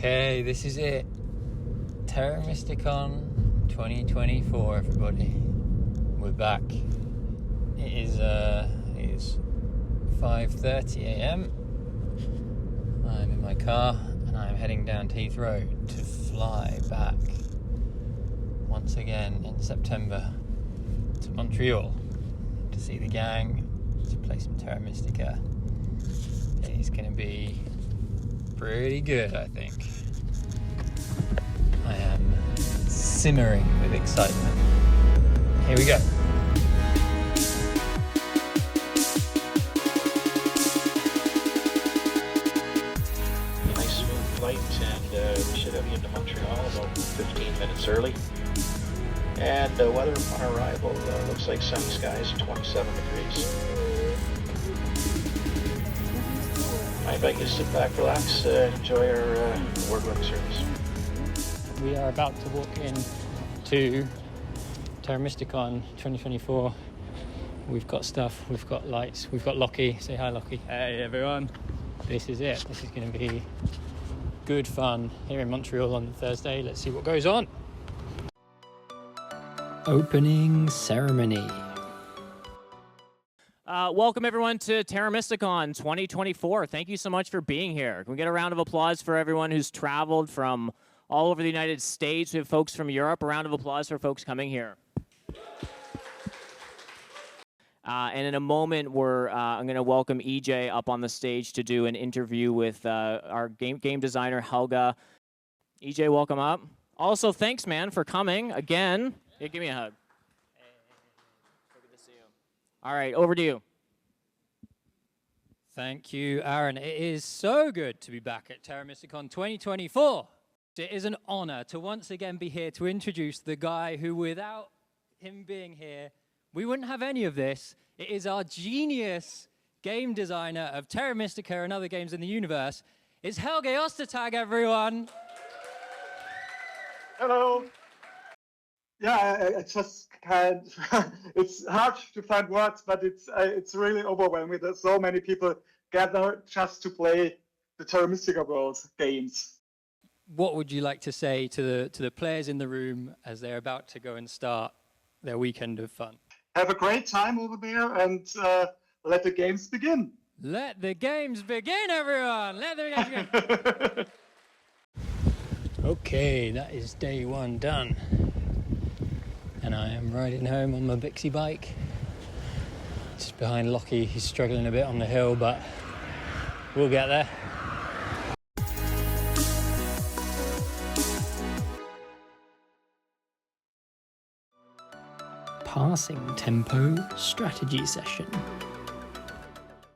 Okay, this is it. Terra MystiCon 2024, everybody. We're back. It is 5:30 a.m. I'm in my car and I'm heading down to Heathrow to fly back once again in September to Montreal to see the gang, to play some Terra Mystica. It is going to be pretty good, I think. I am simmering with excitement. Here we go. Nice smooth flight, and we should have you into Montreal about 15 minutes early. And the weather upon arrival looks like sunny skies, 27 degrees. I invite you to sit back, relax, enjoy our award-winning service. We are about to walk in to Terra MystiCon 2024. We've got stuff, we've got lights, we've got Lockie. Say hi, Lockie. Hey everyone. This is it. This is going to be good fun here in Montreal on Thursday. Let's see what goes on. Opening ceremony. Welcome everyone to Terra MystiCon 2024. Thank you so much for being here. Can we get a round of applause for everyone who's traveled from all over the United States? We have folks from Europe. A round of applause for folks coming here. And in a moment, I'm going to welcome EJ up on the stage to do an interview with our game designer, Helga. EJ, welcome up. Also, thanks, man, for coming again. Yeah, give me a hug. Hey, so good to see you. All right, over to you. Thank you, Aaron. It is so good to be back at Terra MystiCon 2024. It is an honor to once again be here to introduce the guy who, without him being here, we wouldn't have any of this. It is our genius game designer of Terra Mystica and other games in the universe. It's Helge Ostertag, everyone. Hello. Yeah, I just can't. It's hard to find words, but it's really overwhelming. There's so many people gather just to play the Terra Mystica World games. What would you like to say to the players in the room as they're about to go and start their weekend of fun? Have a great time over there, and let the games begin. Let the games begin, everyone. Let the games begin. Okay, that is day one done. And I am riding home on my Bixie bike. Just behind Lockie, he's struggling a bit on the hill, but we'll get there. Passing tempo strategy session.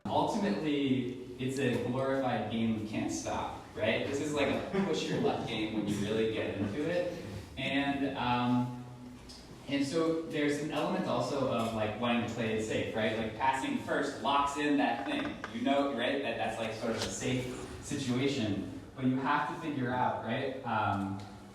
Ultimately, it's a glorified game you can't stop, right? This is like a push your luck game when you really get into it. And so there's an element also of like wanting to play it safe, right? Like passing first locks in that thing. You know, right? That's like sort of a safe situation. But you have to figure out, right?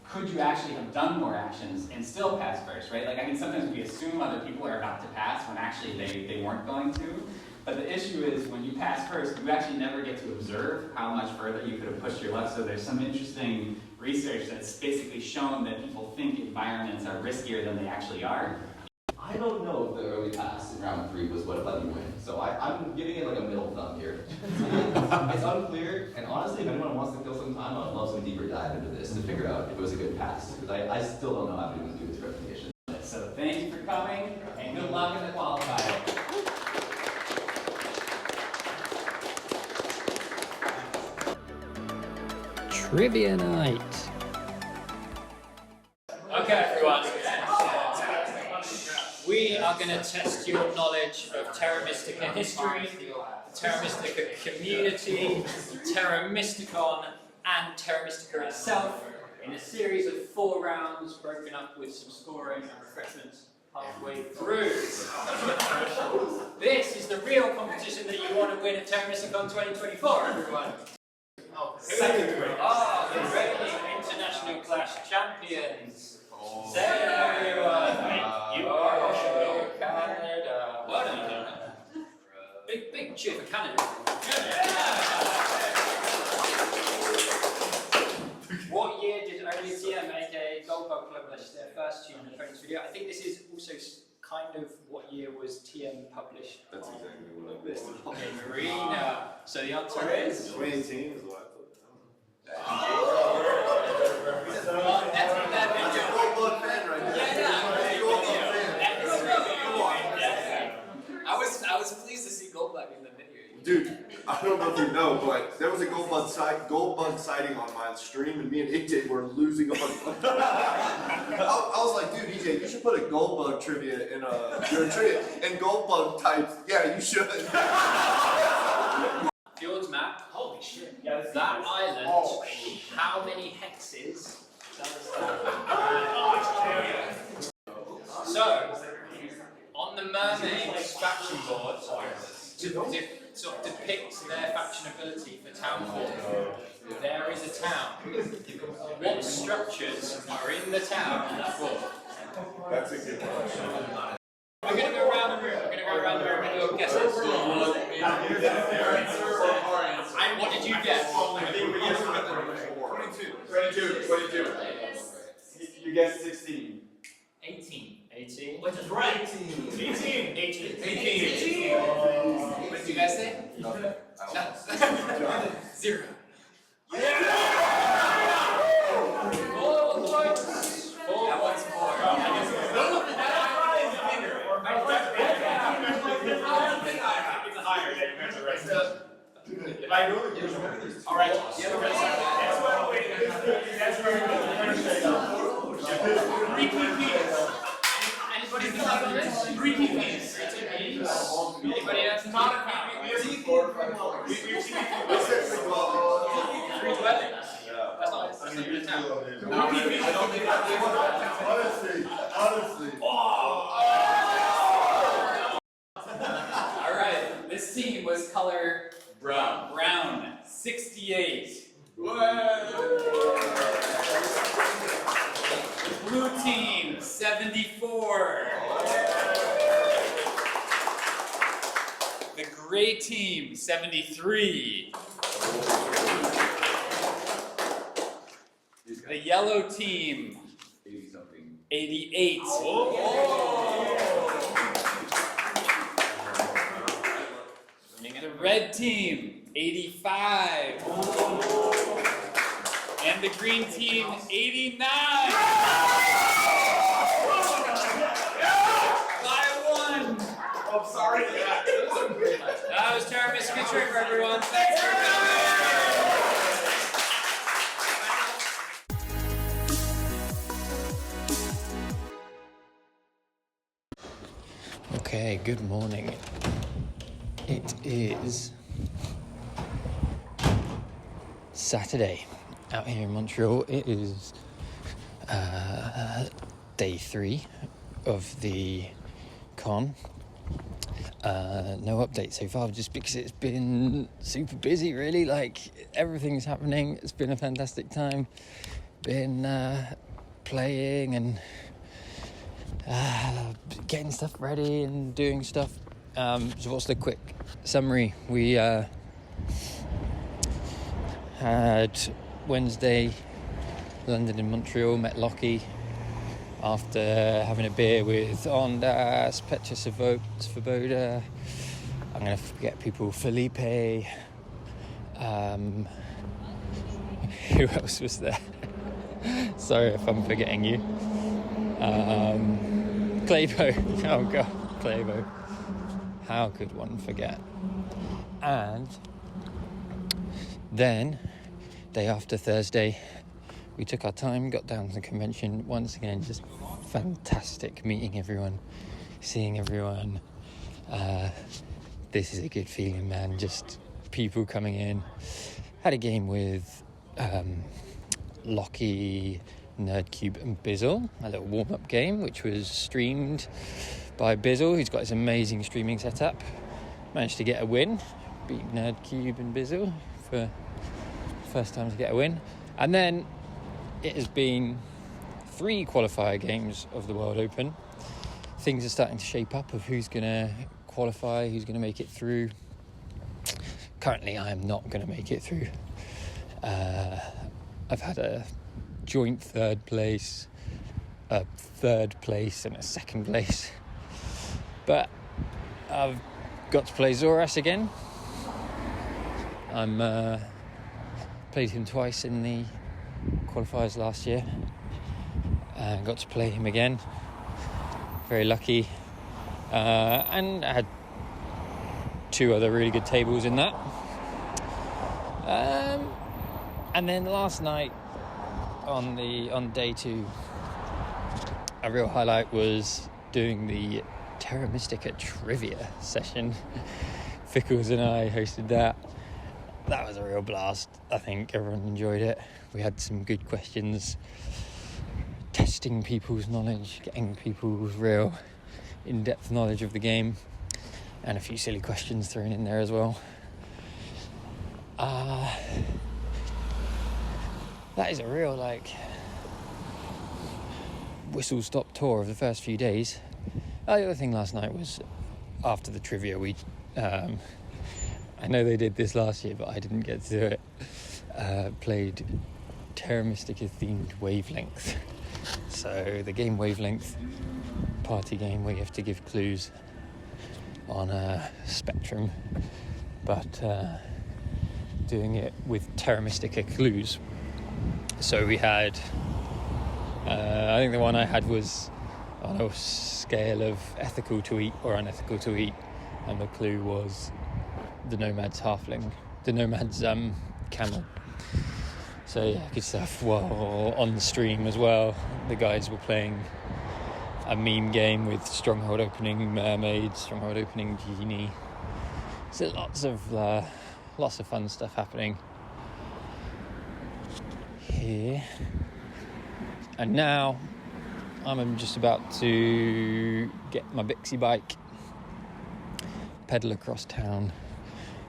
Could you actually have done more actions and still pass first, right? Like, I mean, sometimes we assume other people are about to pass when actually they weren't going to. But the issue is when you pass first, you actually never get to observe how much further you could have pushed your luck. So there's some interesting research that's basically shown that people think environments are riskier than they actually are. I don't know if the early pass in round 3 was what let me win. So I'm giving it like a middle thumb here. It's unclear, and honestly, if anyone wants to kill some time, I'd love some deeper dive into this to figure out if it was a good pass. Because I still don't know how to even do this replication. So thank you for coming, and good luck in the qualifier. Trivia night. Okay, everyone. We are going to test your knowledge of Terra Mystica history, Terra Mystica community, Terra MystiCon, and Terra Mystica itself in a series of 4 rounds broken up with some scoring and refreshments halfway through. This is the real competition that you want to win at Terra MystiCon 2024, everyone. Second grade. The reigning international clash champions. Say everyone. You are Canada. Well done. Big cheer for Canada. Yeah. published their first Tune and Phones video. I think this is also kind of what year was TM published? That's exactly what I missed. In Marina. So the answer is 2018 is what I thought. That's from that video. I was pleased to see Goldbug in the video. Dude, I don't know if you know, but there was a goldbug sighting on my stream, and me and AJ were losing a bunch. I was like, dude, EJ, you should put a goldbug trivia in your trivia, and goldbug types. Yeah, you should. Fjord's map. Holy shit. Yeah, that island. How many hexes does that? So, on the mermaids faction board, to sort of depict their factionability for town hall, there is a town. What structures are in the town board? That's a good question. We're going to go around the room. And do guesses. And what did you guess? 22. You guessed 16. 18. 18. Which is right. 18. What did you guys say? Nothing. No. 0. That one's 4. All right. Anybody decide on this? 3 keys. Anybody else? Not a Three dwellings. That's not even a town. Honestly. All right. This team was color brown. 68. Blue team 74. The gray team 73. The yellow team 88. The red team 85. And the green team 89. By 1. I'm sorry. That was Terra, MystiCon for everyone. Thanks for coming. Okay, good morning. It is Saturday out here in Montreal. It is day 3 of the con. No update so far, just because it's been super busy, really. Like, everything's happening. It's been a fantastic time. Been playing and getting stuff ready and doing stuff. So what's the quick summary? We had Wednesday, London and Montreal, met Lockie after having a beer with Ondas, Petra Svoboda, I'm going to forget people, Felipe, who else was there? Sorry if I'm forgetting you. Clavo, oh god, Clavo. How could one forget? And then, day after Thursday, we took our time, got down to the convention. Once again, just fantastic meeting everyone, seeing everyone. This is a good feeling, man. Just people coming in. Had a game with Lockie, Nerdcube and Bizzle, a little warm-up game, which was streamed by Bizzle, who's got his amazing streaming setup. Managed to get a win, beat Nerdcube and Bizzle for first time to get a win. And then it has been 3 qualifier games of the World Open. Things are starting to shape up of who's going to qualify, who's going to make it through. Currently, I am not going to make it through. I've had a joint 3rd place a third place and a second place. But I've got to play Zoras again. Played him twice in the qualifiers last year and got to play him again. Very lucky. And I had 2 other really good tables in that. And then last night on day 2, a real highlight was doing the Terra Mystica trivia session. Fickles and I hosted that. That was a real blast. I think everyone enjoyed it. We had some good questions, testing people's knowledge, getting people's real in-depth knowledge of the game, and a few silly questions thrown in there as well. That is a real whistle-stop tour of the first few days. The other thing last night was, after the trivia, we I know they did this last year, but I didn't get to do it. Played Terra Mystica themed Wavelength. So the game Wavelength, party game where you have to give clues on a spectrum, but doing it with Terra Mystica clues. So we had, I think the one I had was on a scale of ethical to eat or unethical to eat, and the clue was the Nomad's camel. So yeah, good stuff. Well, on the stream as well, the guys were playing a meme game with Stronghold opening mermaids, Stronghold opening genie. So lots of fun stuff happening here. And now I'm just about to get my Bixie bike, pedal across town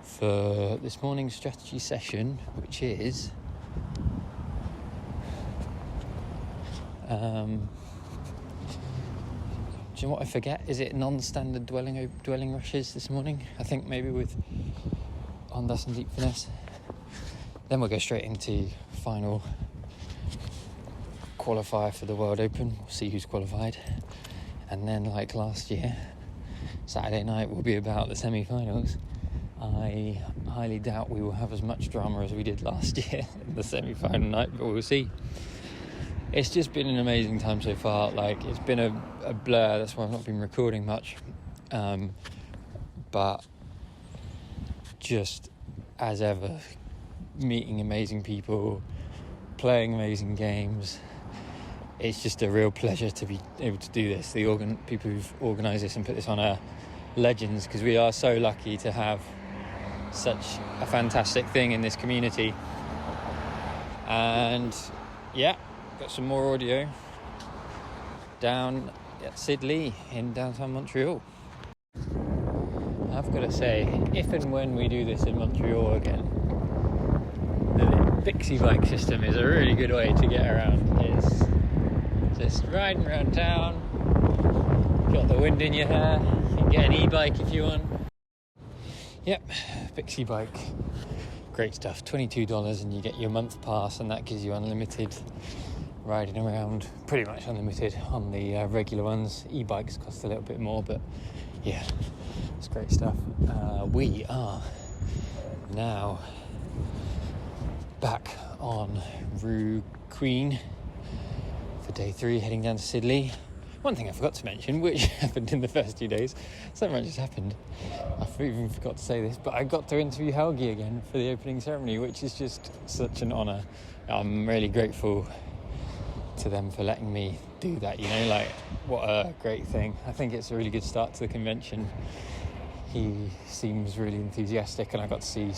for this morning's strategy session, which is do you know what I forget? Is it non-standard dwelling rushes this morning? I think maybe with Ondas and Deep Finesse. Then we'll go straight into final qualifier for the World Open. We'll see who's qualified. And then, like last year, Saturday night will be about the semi-finals. I highly doubt we will have as much drama as we did last year in the semi-final night, but we'll see. It's just been an amazing time so far. It's been a blur, that's why I've not been recording much. But just as ever, meeting amazing people, playing amazing games. It's just a real pleasure to be able to do this. The people who've organised this and put this on are legends, because we are so lucky to have such a fantastic thing in this community. And yeah, got some more audio down at Sidley in downtown Montreal. I've got to say, if and when we do this in Montreal again, the Bixie bike system is a really good way to get around. It's just riding around town, got the wind in your hair, you can get an e-bike if you want. Yep, Bixie bike, great stuff, $22 and you get your month pass, and that gives you unlimited riding around, pretty much unlimited on the regular ones. E-bikes cost a little bit more, but yeah, it's great stuff. We are now back on Rue Queen for day 3, heading down to Sidley. One thing I forgot to mention, which happened in the first 2 days, so much has happened, I even forgot to say this, but I got to interview Helgi again for the opening ceremony, which is just such an honour. I'm really grateful to them for letting me do that, what a great thing. I think it's a really good start to the convention. He seems really enthusiastic, and I got to see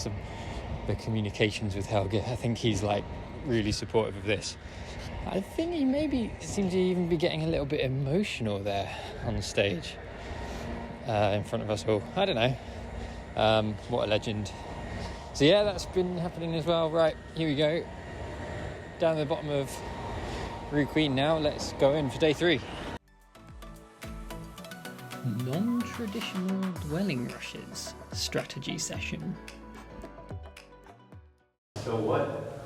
the communications with Helgi. I think he's really supportive of this. I think he maybe seems to even be getting a little bit emotional there on stage in front of us all. I don't know. What a legend. So yeah, that's been happening as well. Right, here we go. Down the bottom of Rue Queen now. Let's go in for day 3. Non-traditional dwelling rushes strategy session. So what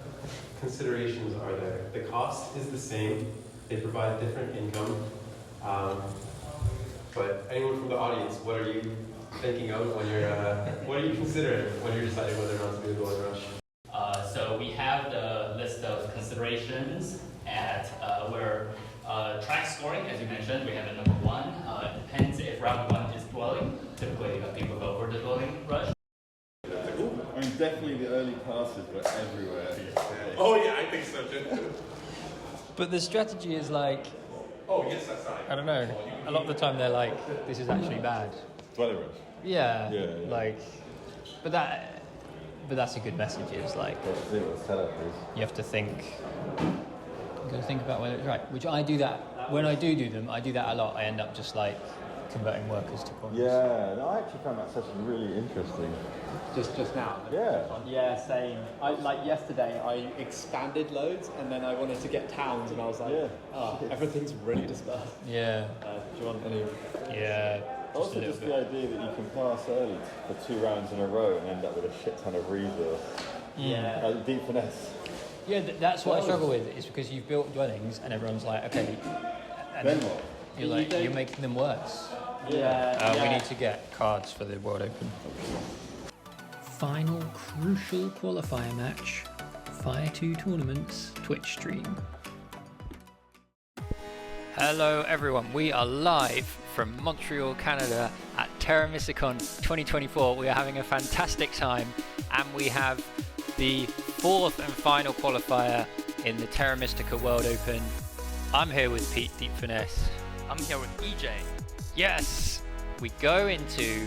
considerations are there? The cost is the same, They provide different income. But anyone from the audience, what are you thinking of when you're, what are you considering when you're deciding whether or not to do the Gold Rush? So we have the list of considerations at where track scoring, as you mentioned, we have a number 1. It depends if round 1 is dwelling. Typically, people go for the dwelling rush. I mean, definitely the early passes were everywhere. Oh yeah, I think so too. But the strategy is like, Oh yes, that's right. I don't know, a lot of the time they're like, this is actually bad. Dwelling rush. Yeah, Yeah. like, but that's a good message. It's like, you have to think, you got to think about whether it's right. Which I do that, when I do them, I do that a lot. I end up just like converting workers to coins. Yeah, no, I actually found that session really interesting. Just now? Yeah. Yeah, same. Like yesterday, I expanded loads, and then I wanted to get towns, and I was like, everything's really dispersed. Yeah. Do you want any? Yeah. Also, just the idea that you can pass early for 2 rounds in a row and end up with a shit ton of resource. Yeah. Deep finesse. Yeah, that's what I struggle with, is because you've built dwellings and everyone's like, okay, and Then what? you're like, you're making them worse. Yeah. We need to get cards for the World Open. Final crucial qualifier match, Fire 2 Tournaments Twitch stream. Hello everyone, we are live from Montreal, Canada at Terra MystiCon 2024. We are having a fantastic time, and we have the 4th and final qualifier in the Terra Mystica World Open. I'm here with Pete Deep Finesse. I'm here with EJ. Yes! We go into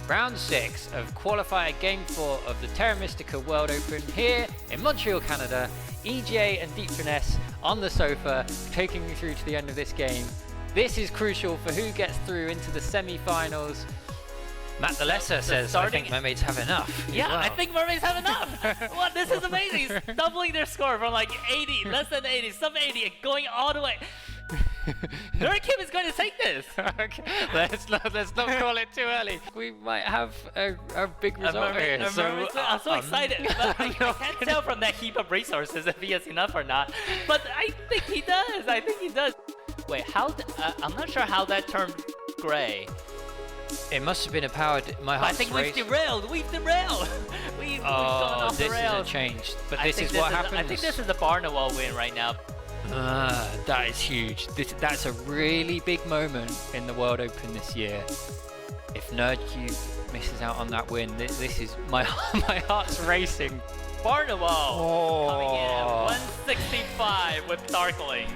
round 6 of qualifier game 4 of the Terra Mystica World Open here in Montreal, Canada. EJ and Deep Finesse on the sofa, taking you through to the end of this game. This is crucial for who gets through into the semi-finals. Matt the Lesser says, I think mermaids have enough. Yeah, well. I think mermaids have enough. What? This is amazing. Doubling their score from like 80, less than 80, sub 80, and going all the way. Nurkim is going to take this. Okay. Let's not call it too early. We might have a big result here. I'm so excited. But I can't tell from that heap of resources if he has enough or not. But I think he does. Wait, I'm not sure how that turned gray. It must have been a powered. I think we've derailed. We've gone off the rails. This isn't changed. But this is what happens. I think this is a Barnawal win right now. That is huge. That's a really big moment in the World Open this year. If NerdCube misses out on that win, this is my heart's racing. Barnawal coming in at 165 with Darklings.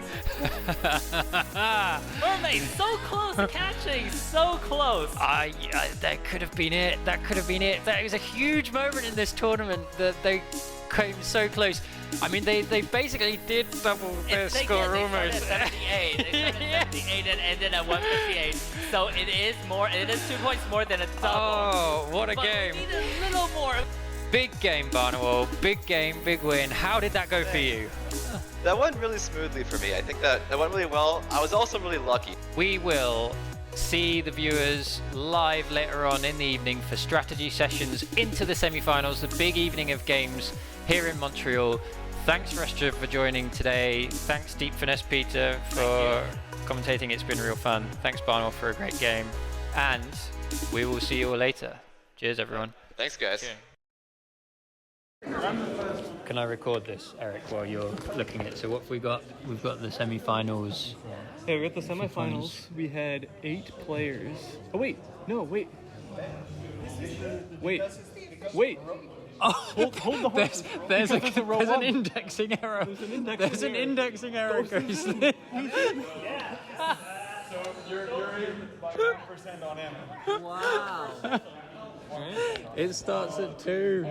Mermaid so close to catching, so close. That could have been it. That could have been it. That was a huge moment in this tournament that they came so close. I mean, they basically did double their score almost. They started at 78 and ended at 158. So it is 2 points more than a double. Oh, what a but game. We need a little more. Big game, Barnawal. Big game, big win. How did that go for you? That went really smoothly for me. I think that went really well. I was also really lucky. We will see the viewers live later on in the evening for strategy sessions into the semi-finals, the big evening of games here in Montreal. Thanks, Restra, for joining today. Thanks, Deep Finesse Peter, for commentating. It's been real fun. Thanks, Barnwell, for a great game. And we will see you all later. Cheers, everyone. Thanks, guys. Can I record this, Eric, while you're looking at it? So what have we got? We've got the semi-finals. Yeah, we got the semi-finals. We had 8 players. Oh, wait. No, wait. Wait. Oh, hold the horse. There's an indexing error. There's an indexing error. Goes there. Yeah. So you're in by 1% on him. Wow. It starts at 2. Oh,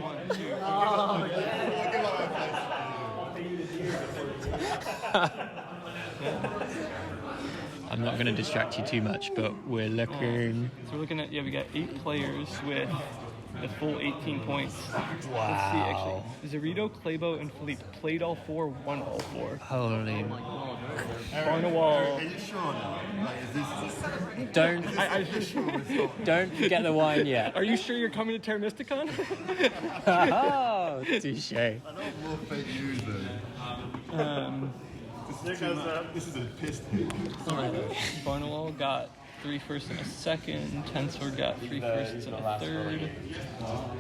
I'm not going to distract you too much, but we're looking. So we're looking at, we got 8 players with the full 18 points. Wow. Let's see, actually. Zerito, Claybo, and Philippe played all 4, won all 4. Holy. Barnawal. Are you sure now? Like, is this... Don't get the wine yet. Are you sure you're coming to Terra MystiCon? Oh, touche. I don't know fake news though. To This is a piss take. Barnwell got 3 firsts and a second. Tensor got 3 firsts and a third.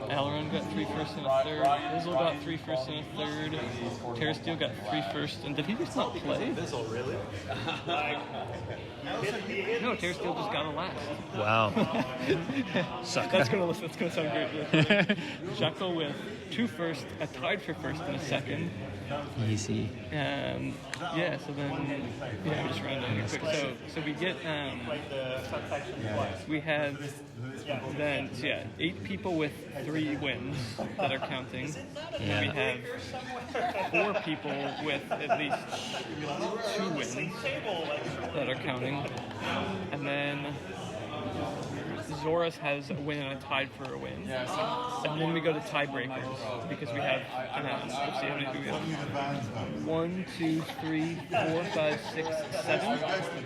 Aileron got 3 firsts and a third. Bizzle got 3 firsts and a third. Terra Steel got 3 firsts. And did he just not play? Bizzle, really? No, Terra Steel just got a last. Wow. That's gonna sound great. Jackal with 2 firsts, a tied for first and a second. Easy. Yeah, so then, I'm just running down quick. So we get, we have then, 8 people with 3 wins that are counting. Yeah. We have 4 people with at least 2 wins that are counting. And then Zoras has a win and a tied for a win. And then we go to tiebreakers because we have, let's see, how many do we have? 1, 2, 3, 4, 5, 6, 7.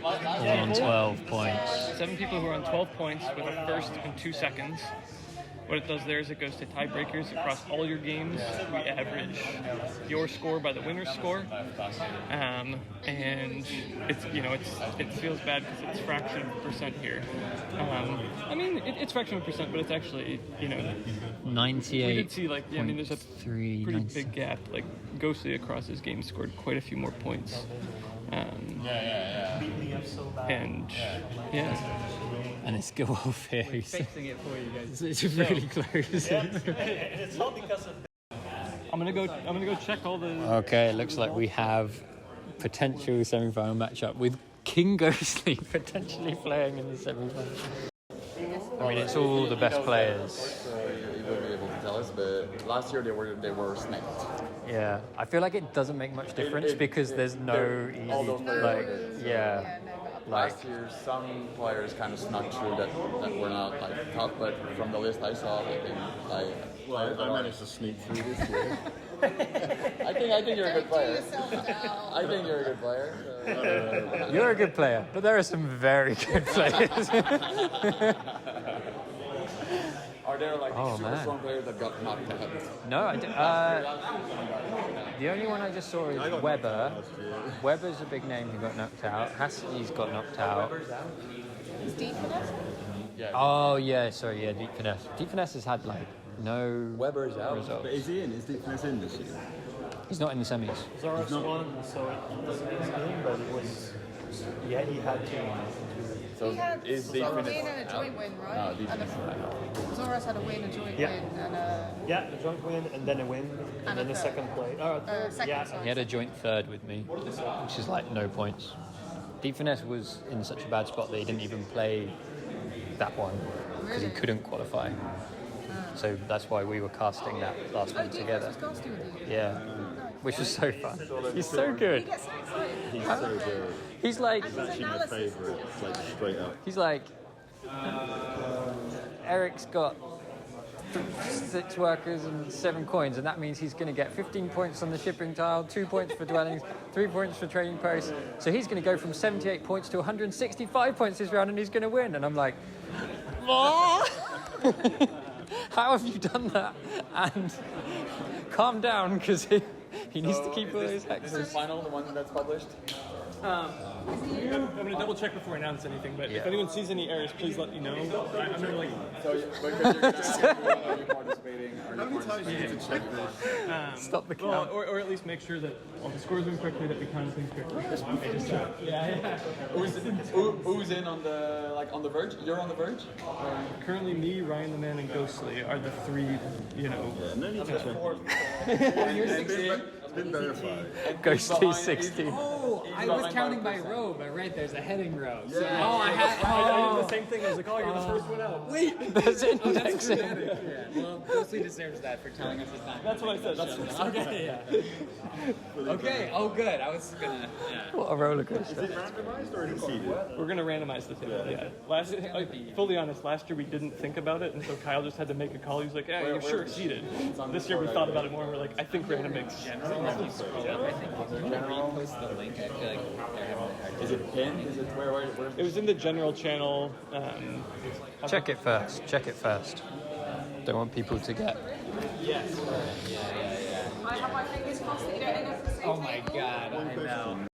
All on 12 points. 7 people who are on 12 points with a first and 2 seconds. What it does there is it goes to tiebreakers across all your games. We average your score by the winner's score, and it's it feels bad because it's fraction of a percent here. It's fraction of a percent, but it's actually 98. We did see there's a pretty big gap. Like Ghostly across his game scored quite a few more points. Beat me up so bad. And And it's go off here. Fixing it for you guys. It's really close. It's all because of. I'm gonna go check all the. Okay, it looks like we have potential semi-final matchup with King Ghostly potentially playing in the semi-final. I mean, it's all the best players. So you wouldn't be able to tell us, but last year they were sniped. Yeah, I feel like it doesn't make much difference because there's no easy, all those players like last year, some players kind of snuck through that were not like top, but from the list I saw, I think I managed to sneak through this year. I think you're a good player. I think you're a good player. So. You're a good player, but there are some very good players. Are there super strong players that got knocked out? No, I did. The only one I just saw is Weber. Weber's a big name who got knocked out. Hassidy's got knocked out. Is Deep Finesse? Oh yeah, sorry, Deep Finesse. Deep Finesse has had no Weber's out. results. But is he in? Is Deep Finesse in this year? He's not in the semis. Zoras won, so it wasn't his game, but it was. Yeah, he had to. So he had is a Deep win Finesse and a joint win, right? No, Deep Finesse. Zoras had a win, a joint win, and a. Yeah, a joint win, and then a win, and then a second place. Second, He had a joint third with me, which is no points. Deep Finesse was in such a bad spot that he didn't even play that one because he couldn't qualify. So that's why we were casting that last one together. Was casting with you? Yeah, which was so fun. He's so good. He gets so excited. He's so good. He's like, He's actually my favourite, straight up. he's like, Eric's got 6 workers and 7 coins, and that means he's going to get 15 points on the shipping tile, 2 points for dwellings, 3 points for trading posts. So he's going to go from 78 points to 165 points this round, and he's going to win. And I'm like, what? How have you done that? And calm down, because he needs to keep all those hexes. Is this final the one that's published? I'm going to double check before I announce anything, but if anyone sees any errors, please let me know. I'm going to So, because you're are you participating? Are you participating? To check this. Stop the count. Or at least make sure that all the scores move quickly, that we count things quickly. Who's in on the on the verge? You're on the verge. Currently, me, Ryan the Man, and Ghostly are the 3. No need to And you're 16. Been verified. Ghostly 16. Oh, I was counting by row, but there's a heading row. So, I did the same thing. I was like, oh, you're the first one out. Wait, there's indexing. Well, Ghostly deserves that for telling us it's not. That's what I said. That's what I said. Okay, yeah. Okay, oh good. I was gonna. Yeah. What a roller coaster. Is it randomized or is it seeded? We're gonna randomize the table. Yeah. Fully honest, last year we didn't think about it, and so Kyle just had to make a call. He was like, "Yeah, you're sure it's seeded." This year we thought about it more, and we're like, "I think random makes sense." I think when you repost the link, I feel like they're having a hard time. Is it pinned? Is it where? It was in the general channel. Check it first. Check it first. Don't want people to get. Yes. I have my fingers crossed that you don't end up at the same Oh my god, I know.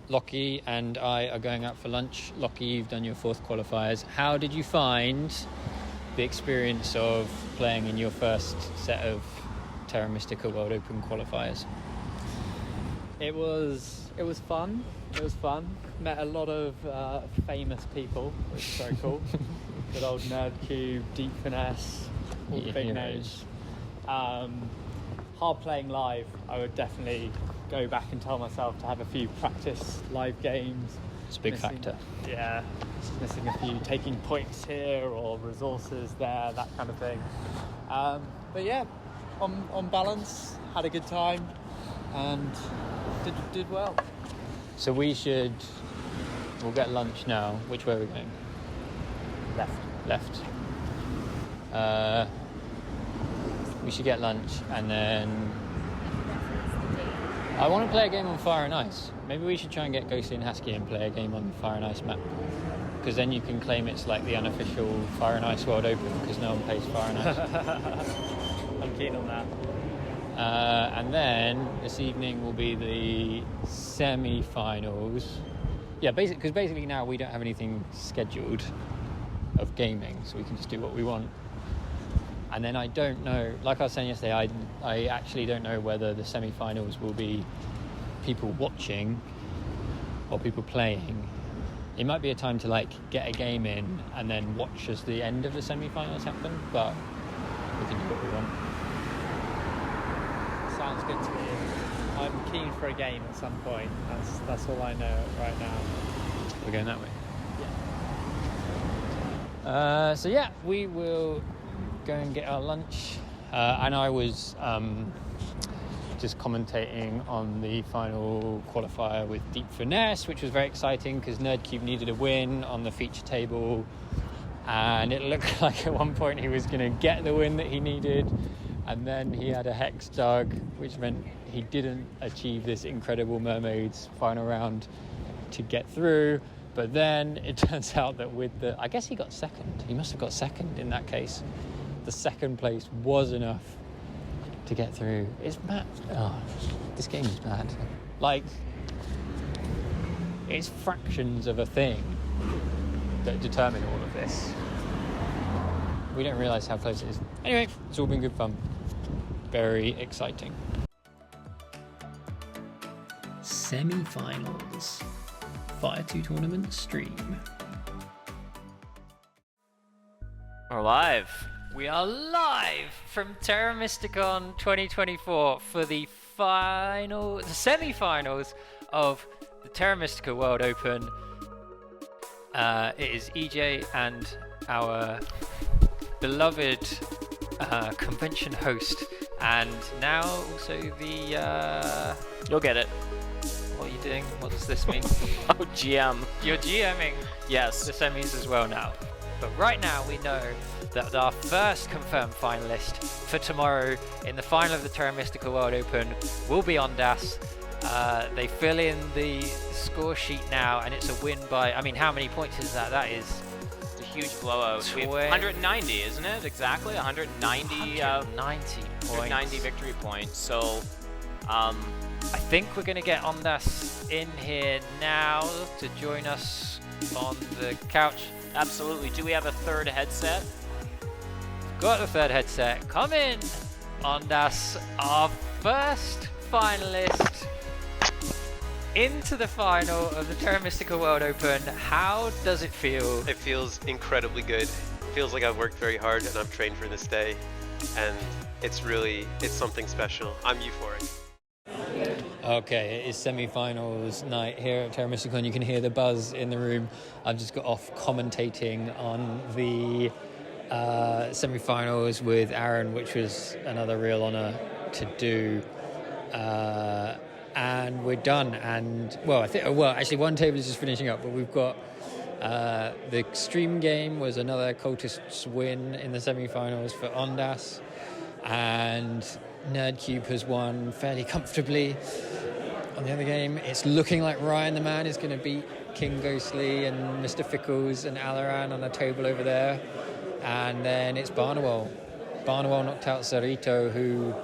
Lockie and I are going out for lunch. Lockie, you've done your 4th qualifiers. How did you find the experience of playing in your first set of Terra Mystica World Open qualifiers? It was fun. It was fun. Met a lot of famous people, which is very cool. Good old Nerdcube, Deep Finesse, all the big names. Hard playing live. I would definitely go back and tell myself to have a few practice live games. It's a big factor. Yeah, missing a few, taking points here or resources there, that kind of thing. But yeah, on balance, had a good time and did well. So we'll get lunch now. Which way are we going? Left. We should get lunch and then I want to play a game on Fire and Ice. Maybe we should try and get Ghostly and Husky and play a game on the Fire and Ice map. Because then you can claim it's like the unofficial Fire and Ice World Open because no one plays Fire and Ice. I'm keen on that. And then this evening will be the semi-finals. Yeah, because basically now we don't have anything scheduled of gaming, so we can just do what we want. And then I don't know, like I was saying yesterday, I actually don't know whether the semi-finals will be people watching or people playing. It might be a time to like get a game in and then watch as the end of the semi-finals happen, but we can do what we want. Sounds good to me. I'm keen for a game at some point. That's all I know right now. We're going that way. Yeah. So yeah, we will go and get our lunch. And I was just commentating on the final qualifier with Deep Finesse, which was very exciting because Nerdcube needed a win on the feature table. And it looked like at one point he was going to get the win that he needed. And then he had a Hex Dug, which meant he didn't achieve this incredible Mermaids final round to get through. But then it turns out that I guess he got second. He must have got second in that case. The second place was enough to get through. It's mad. Oh, this game is mad. Like, it's fractions of a thing that determine all of this. We don't realise how close it is. Anyway, it's all been good fun. Very exciting. Semi-finals. Fire 2 tournament stream. We're live. We are live from Terra MystiCon 2024 for the semi-finals of the Terra Mystica World Open. It is EJ and our beloved convention host, and now also the... You'll get it. What are you doing? What does this mean? Oh, GM. You're GMing yes. the semis as well now. But right now we know that our first confirmed finalist for tomorrow in the final of the Terra Mystica World Open will be Ondas. They fill in the score sheet now, and it's a win by... I mean, how many points is that? That is... It's a huge blowout. We have 190, isn't it? Exactly, 190 points. 190 victory points. So, I think we're going to get Ondas in here now to join us on the couch. Absolutely. Do we have a third headset? Got the third headset. Come in, Ondas, our first finalist into the final of the Terra Mystica World Open. How does it feel? It feels incredibly good. It feels like I've worked very hard and I'm trained for this day. And it's something special. I'm euphoric. Okay, it is semi-finals night here at Terra MystiCon. You can hear the buzz in the room. I've just got off commentating on the semi-finals with Aaron, which was another real honour to do. And we're done. And actually one table is just finishing up, but we've got the extreme game was another cultist's win in the semi-finals for Ondas, and Nerdcube has won fairly comfortably on the other game. It's looking like Ryan the Man is going to beat King Ghostly and Mr. Fickles and Alaran on a table over there. And then it's Barnawell. Barnawell knocked out Cerrito, who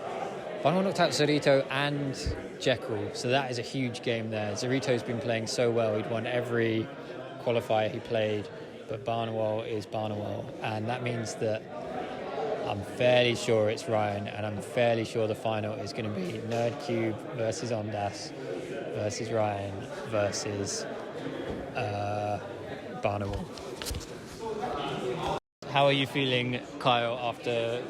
Barnwell knocked out Zorito and Jekyll, so that is a huge game there. Zorito's been playing so well. He'd won every qualifier he played, but Barnwell is Barnwell, and that means that I'm fairly sure it's Ryan, and I'm fairly sure the final is going to be Nerdcube versus Ondas versus Ryan versus Barnwell. How are you feeling, Kyle, after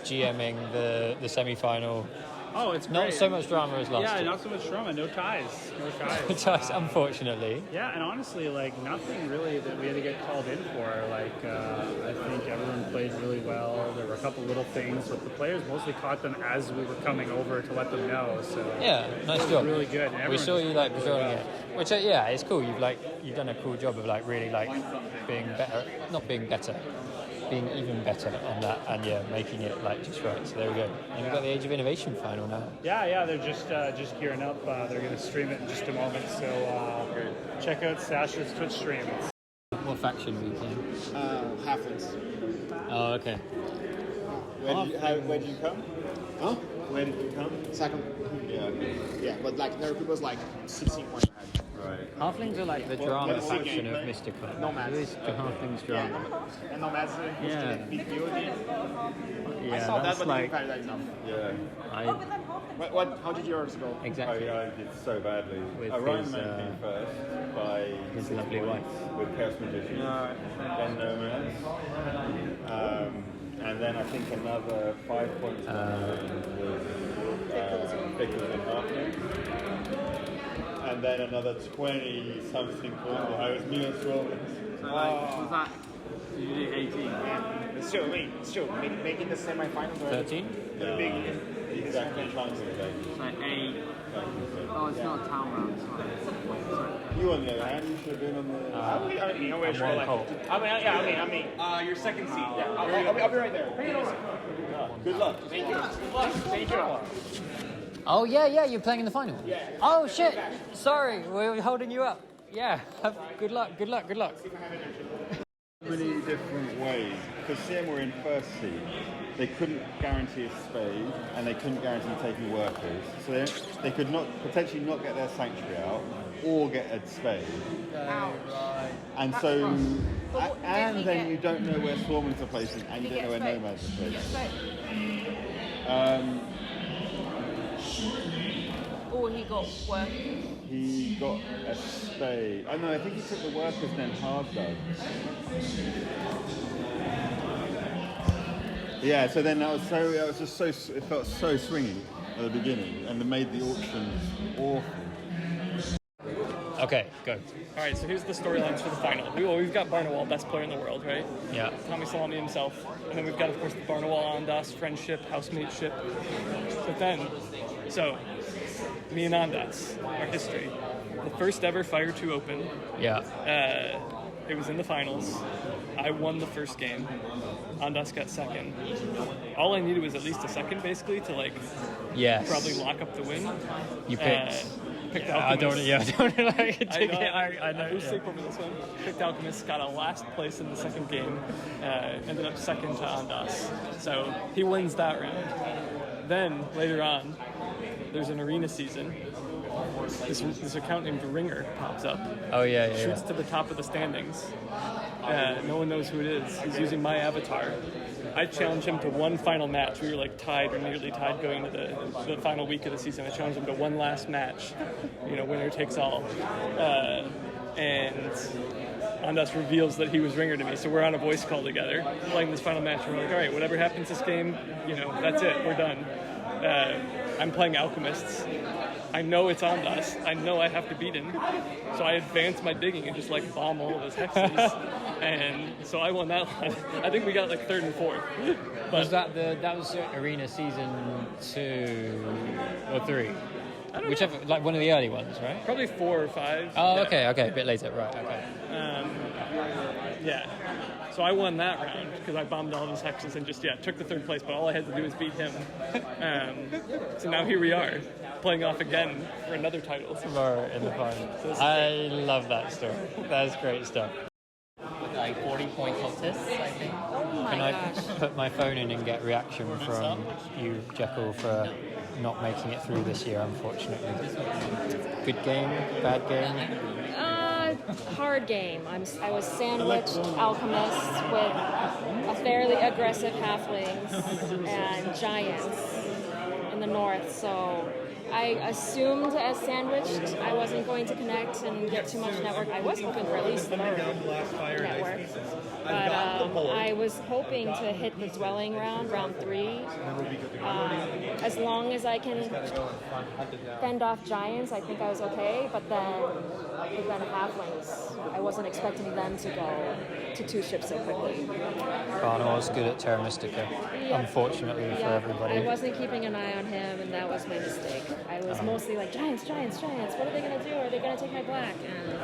GMing the semi-final? Oh, it's not great. so much drama as last Yeah, year. not so much drama. No ties. No ties. No ties, unfortunately. Yeah, and honestly, like nothing really that we had to get called in for. Like I think everyone played really well. There were a couple little things, but the players mostly caught them as we were coming over to let them know. So Yeah, nice it was job. really good. And We everyone saw just you played patrolling well. it, which yeah, it's cool. You've done a cool job of really being better, not being better, being even better on that, and yeah, making it just right. So there we go. And we've got the Age of Innovation final now. Yeah, they're just gearing up. They're going to stream it in just a moment. So check out Sasha's Twitch stream. What faction were you playing? Halflings. Oh, okay. Where did you come? Huh? Where did you come? Second. Yeah. Yeah, but there are people 16 points ahead. Right. Halflings are the drama faction of MystiCon. Nomads. Who is the Halflings drama? And Nomads Yeah. beat POD. Yeah, I saw that, that's but didn't find that enough. Yeah. How did yours go? Exactly. I did so badly. With Orion his, came first by his 6 lovely points with Chaos Magician. Then Nomads. And then I think another 5 points was Vickers and Halfling. And then another 20 something points. I was me on Swarmers. So was that? You did 18. Yeah. It's still making the semi-finals. 13? The big. Exactly. Chance of So 8. Oh, it's not a town round. Sorry. You on the other hand, you should have been on the. I mean, your second seed. Yeah, I'll be right there. Good luck. Thank you. Thank you. Oh yeah, you're playing in the final. Yeah. Oh shit! Sorry, we're holding you up. Yeah. Good luck. Many different ways. Because CM were in first seed, they couldn't guarantee a spade, and they couldn't guarantee taking workers. So they could potentially not get their sanctuary out, or get a spade. Right. And so, and then you don't know where Swarmers are placing, and you don't know where Nomads are placing. Oh, he got work. He got a spade. Oh no, I think he took the workers and then hard dug. Yeah, so then it felt so swinging at the beginning, and it made the auction awful. Okay, go. All right, so here's the storylines for the final. We've got Barnwell, best player in the world, right? Yeah. Tommy Salami himself. And then we've got, of course, the Barnwell Ondas friendship, housemateship. But then, me and Ondas, our history. The first ever Fire 2 Open. Yeah. It was in the finals. I won the first game. Ondas got second. All I needed was at least a second, basically, to Yes. probably lock up the win. You picked. Picked I Alchemist. don't like it. I know. Yeah. Sick over this one. Picked Alchemist, got a last place in the second game. Ended up second to Ondas. So he wins that round. Then later on, there's an arena season. This account named Ringer pops up. Oh yeah. Shoots to the top of the standings. No one knows who it is. He's using my avatar. I challenged him to one final match. We were tied or nearly tied going to the final week of the season. I challenged him to one last match. Winner takes all. And Ondas reveals that he was Ringer to me. So we're on a voice call together, playing this final match. And we're like, all right, whatever happens this game, that's it. We're done. I'm playing Alchemists. I know it's Ondas. I know I have to beat him. So I advance my digging and just bomb all of his hexes. And so I won that one. I think we got third and fourth. But Was that was Arena season 2 or 3? Whichever, one of the early ones, right? Probably 4 or 5. Oh, yeah. okay, a bit later, right? Okay. Yeah. So I won that round because I bombed all of his hexes and just took the third place. But all I had to do was beat him. So now here we are, playing off again for another title Tomorrow in the final. I love that story. That's great stuff. With 40 point contests, I think. Oh my Can gosh. I put my phone in and get reaction from you, Jekyll, for not making it through this year, unfortunately. Good game, bad game? Hard game. I was sandwiched alchemists with a fairly aggressive halflings and giants in the north, so I assumed as sandwiched I wasn't going to connect and get too much network. I was hoping for at least third network, but I was hoping to hit the dwelling round 3. As long as I can fend off giants, I think I was okay, but then halflings, I wasn't expecting them to go to 2 ships so quickly. Barno was good at Terra Mystica, unfortunately for everybody. I wasn't keeping an eye on him, and that was my mistake. I was mostly like, giants, giants, giants, what are they going to do? Are they going to take my black? And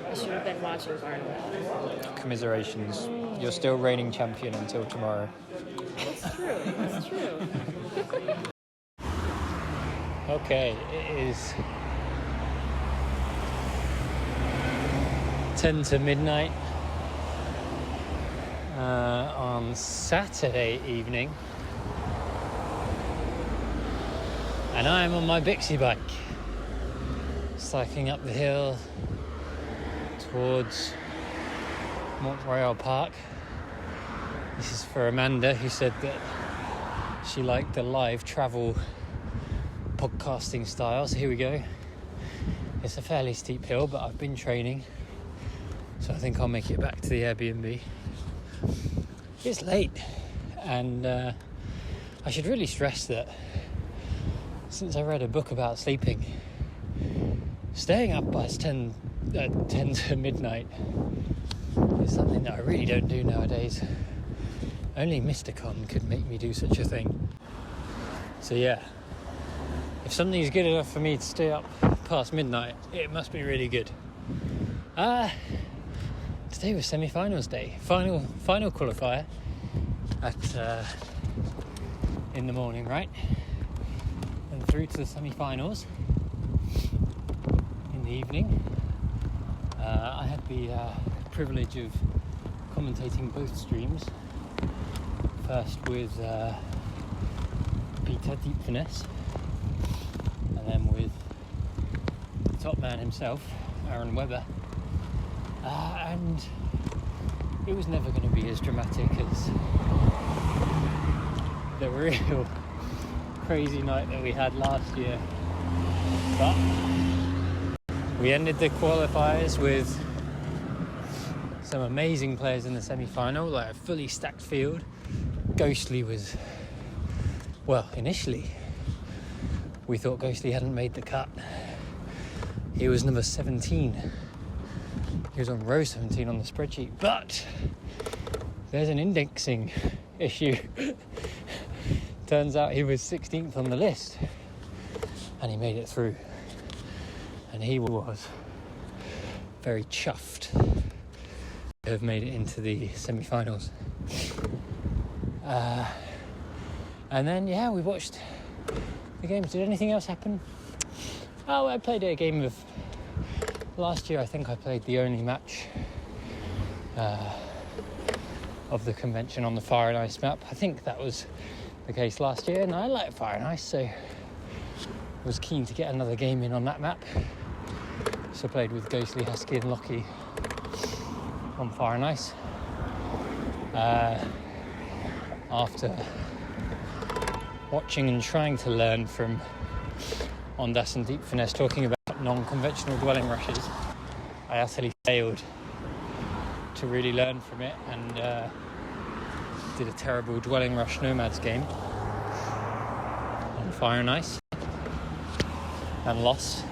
I should have been watching Barno. Commiserations. You're still reigning champion until tomorrow. It's true, it's true. Okay, it is 10 to midnight on Saturday evening, and I'm on my Bixie bike, cycling up the hill towards Mont Royal Park. This is for Amanda, who said that she liked the live travel podcasting style, so here we go. It's a fairly steep hill, but I've been training, so I think I'll make it back to the Airbnb. It's late, and I should really stress that since I read a book about sleeping, staying up past 10 to midnight is something that I really don't do nowadays. Only MystiCon could make me do such a thing. So yeah, if something's good enough for me to stay up past midnight, it must be really good. Today was semi-finals day, final qualifier at in the morning, right? And through to the semi-finals in the evening. I had the privilege of commentating both streams. First with Peter Deep Finesse, and then with the top man himself, Aaron Webber. And it was never going to be as dramatic as the real crazy night that we had last year. But we ended the qualifiers with some amazing players in the semi-final, like a fully stacked field. Ghostly was, well, initially we thought Ghostly hadn't made the cut. He was number 17. He was on row 17 on the spreadsheet, but there's an indexing issue. Turns out he was 16th on the list, and he made it through. And he was very chuffed to have made it into the semi-finals. And then, yeah, we watched the games. Did anything else happen? Oh, I played a game of... Last year, I think I played the only match of the convention on the Fire and Ice map. I think that was the case last year, and I like Fire and Ice, so was keen to get another game in on that map. So played with Ghostly, Husky and Lockie on Fire and Ice. After watching and trying to learn from Ondas and Deep Finesse talking about non-conventional dwelling rushes, I utterly failed to really learn from it, and did a terrible dwelling rush nomads game on Fire and Ice and lost.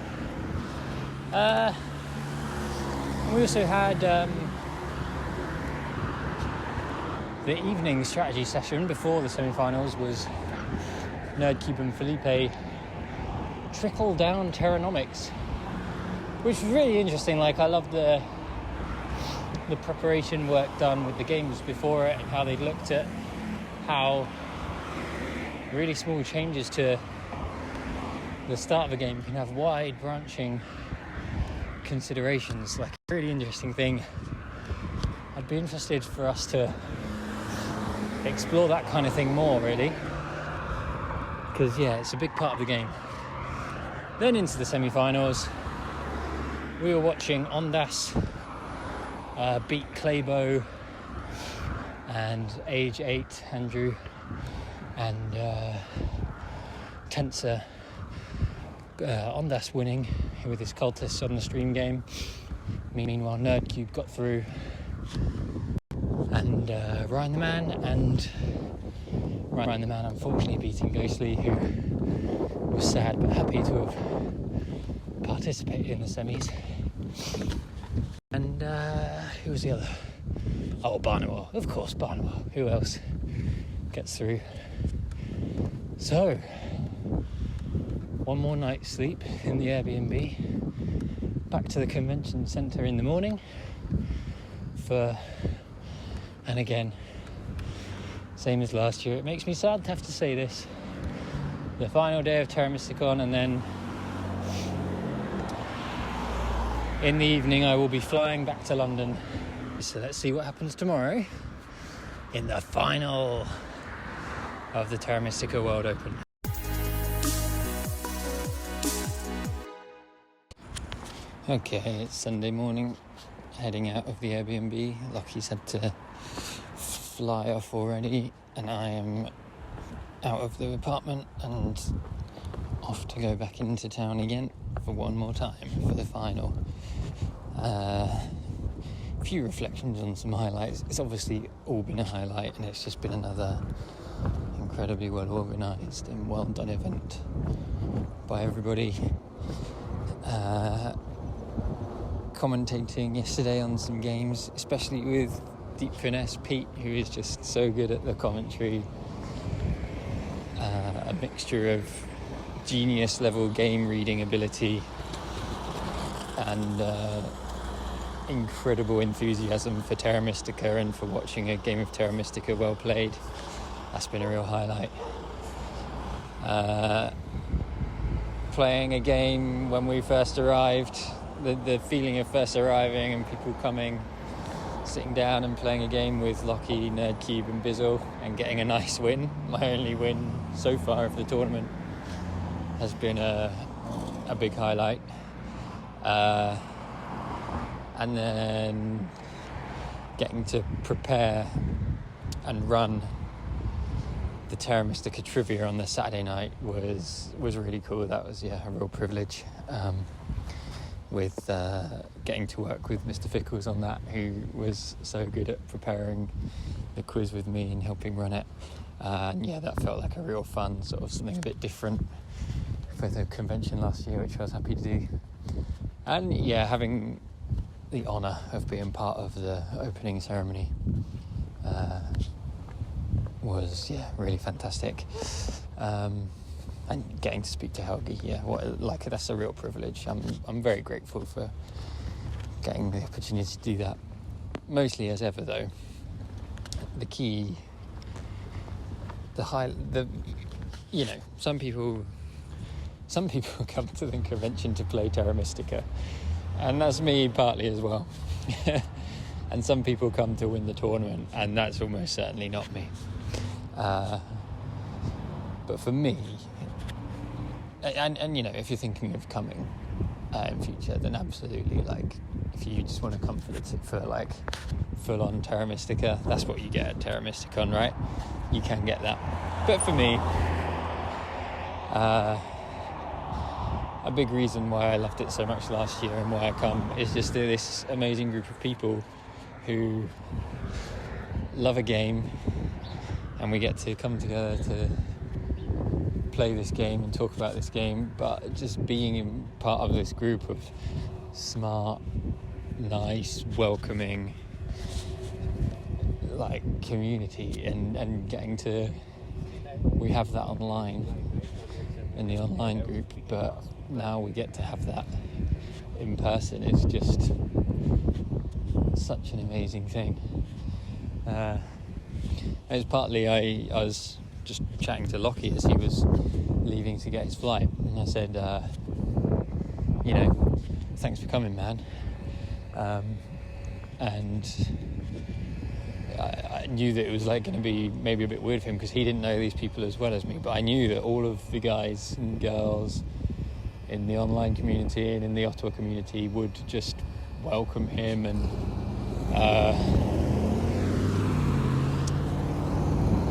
We also had the evening strategy session before the semi-finals was Nerdcube and Felipe trickle down Terranomics, which was really interesting. Like, I love the preparation work done with the games before it, and how they looked at how really small changes to the start of a game can have wide branching considerations. Like, a really interesting thing. I'd be interested for us to explore that kind of thing more, really. because it's a big part of the game. Then into the semi-finals, we were watching Ondas beat Claybo and age 8 Andrew and Tensor. Ondas winning with his cultists on the stream game. Meanwhile, Nerdcube got through, and Ryan the Man unfortunately beating Ghostly, who was sad but happy to have participated in the semis. And who was the other? Oh, Barnwell, of course, Barnwell. Who else gets through? So, one more night's sleep in the Airbnb, back to the convention centre in the morning and again, same as last year, it makes me sad to have to say this, the final day of Terra MystiCon, and then in the evening I will be flying back to London. So let's see what happens tomorrow in the final of the Terra Mystica World Open. Okay, it's Sunday morning, heading out of the Airbnb. Lockie's had to fly off already, and I am out of the apartment and off to go back into town again for one more time for the final. A few reflections on some highlights. It's obviously all been a highlight, and it's just been another incredibly well organised and well done event by everybody. Commentating yesterday on some games, especially with Deep Finesse Pete, who is just so good at the commentary. A mixture of genius level game reading ability and incredible enthusiasm for Terra Mystica and for watching a game of Terra Mystica well played. That's been a real highlight. Playing a game when we first arrived, the feeling of first arriving and people coming, sitting down and playing a game with Lockie, Nerdcube and Bizzle and getting a nice win. My only win so far of the tournament has been a big highlight. And then getting to prepare and run the Terra Mystica trivia on the Saturday night was really cool. That was a real privilege. With getting to work with Mr. Fickles on that, who was so good at preparing the quiz with me and helping run it. And that felt like a real fun, sort of something a bit different for the convention last year, which I was happy to do. And having the honour of being part of the opening ceremony was really fantastic. And getting to speak to Helgi, that's a real privilege. I'm very grateful for getting the opportunity to do that. Mostly as ever, though, the key, some people come to the convention to play Terra Mystica, and that's me partly as well. And some people come to win the tournament, and that's almost certainly not me. But for me, and if you're thinking of coming in future, then absolutely, if you just want to come for full-on Terra Mystica, that's what you get at Terra MystiCon, right? You can get that. But for me, a big reason why I loved it so much last year and why I come is just this amazing group of people who love a game, and we get to come together to play this game and talk about this game, but just being part of this group of smart, nice, welcoming community, and getting to, we have that online in the online group, but now we get to have that in person. It's just such an amazing thing. It was partly I was just chatting to Lockie as he was leaving to get his flight, and I said, thanks for coming, man. And I knew that it was like going to be maybe a bit weird for him because he didn't know these people as well as me. But I knew that all of the guys and girls in the online community and in the Ottawa community would just welcome him, and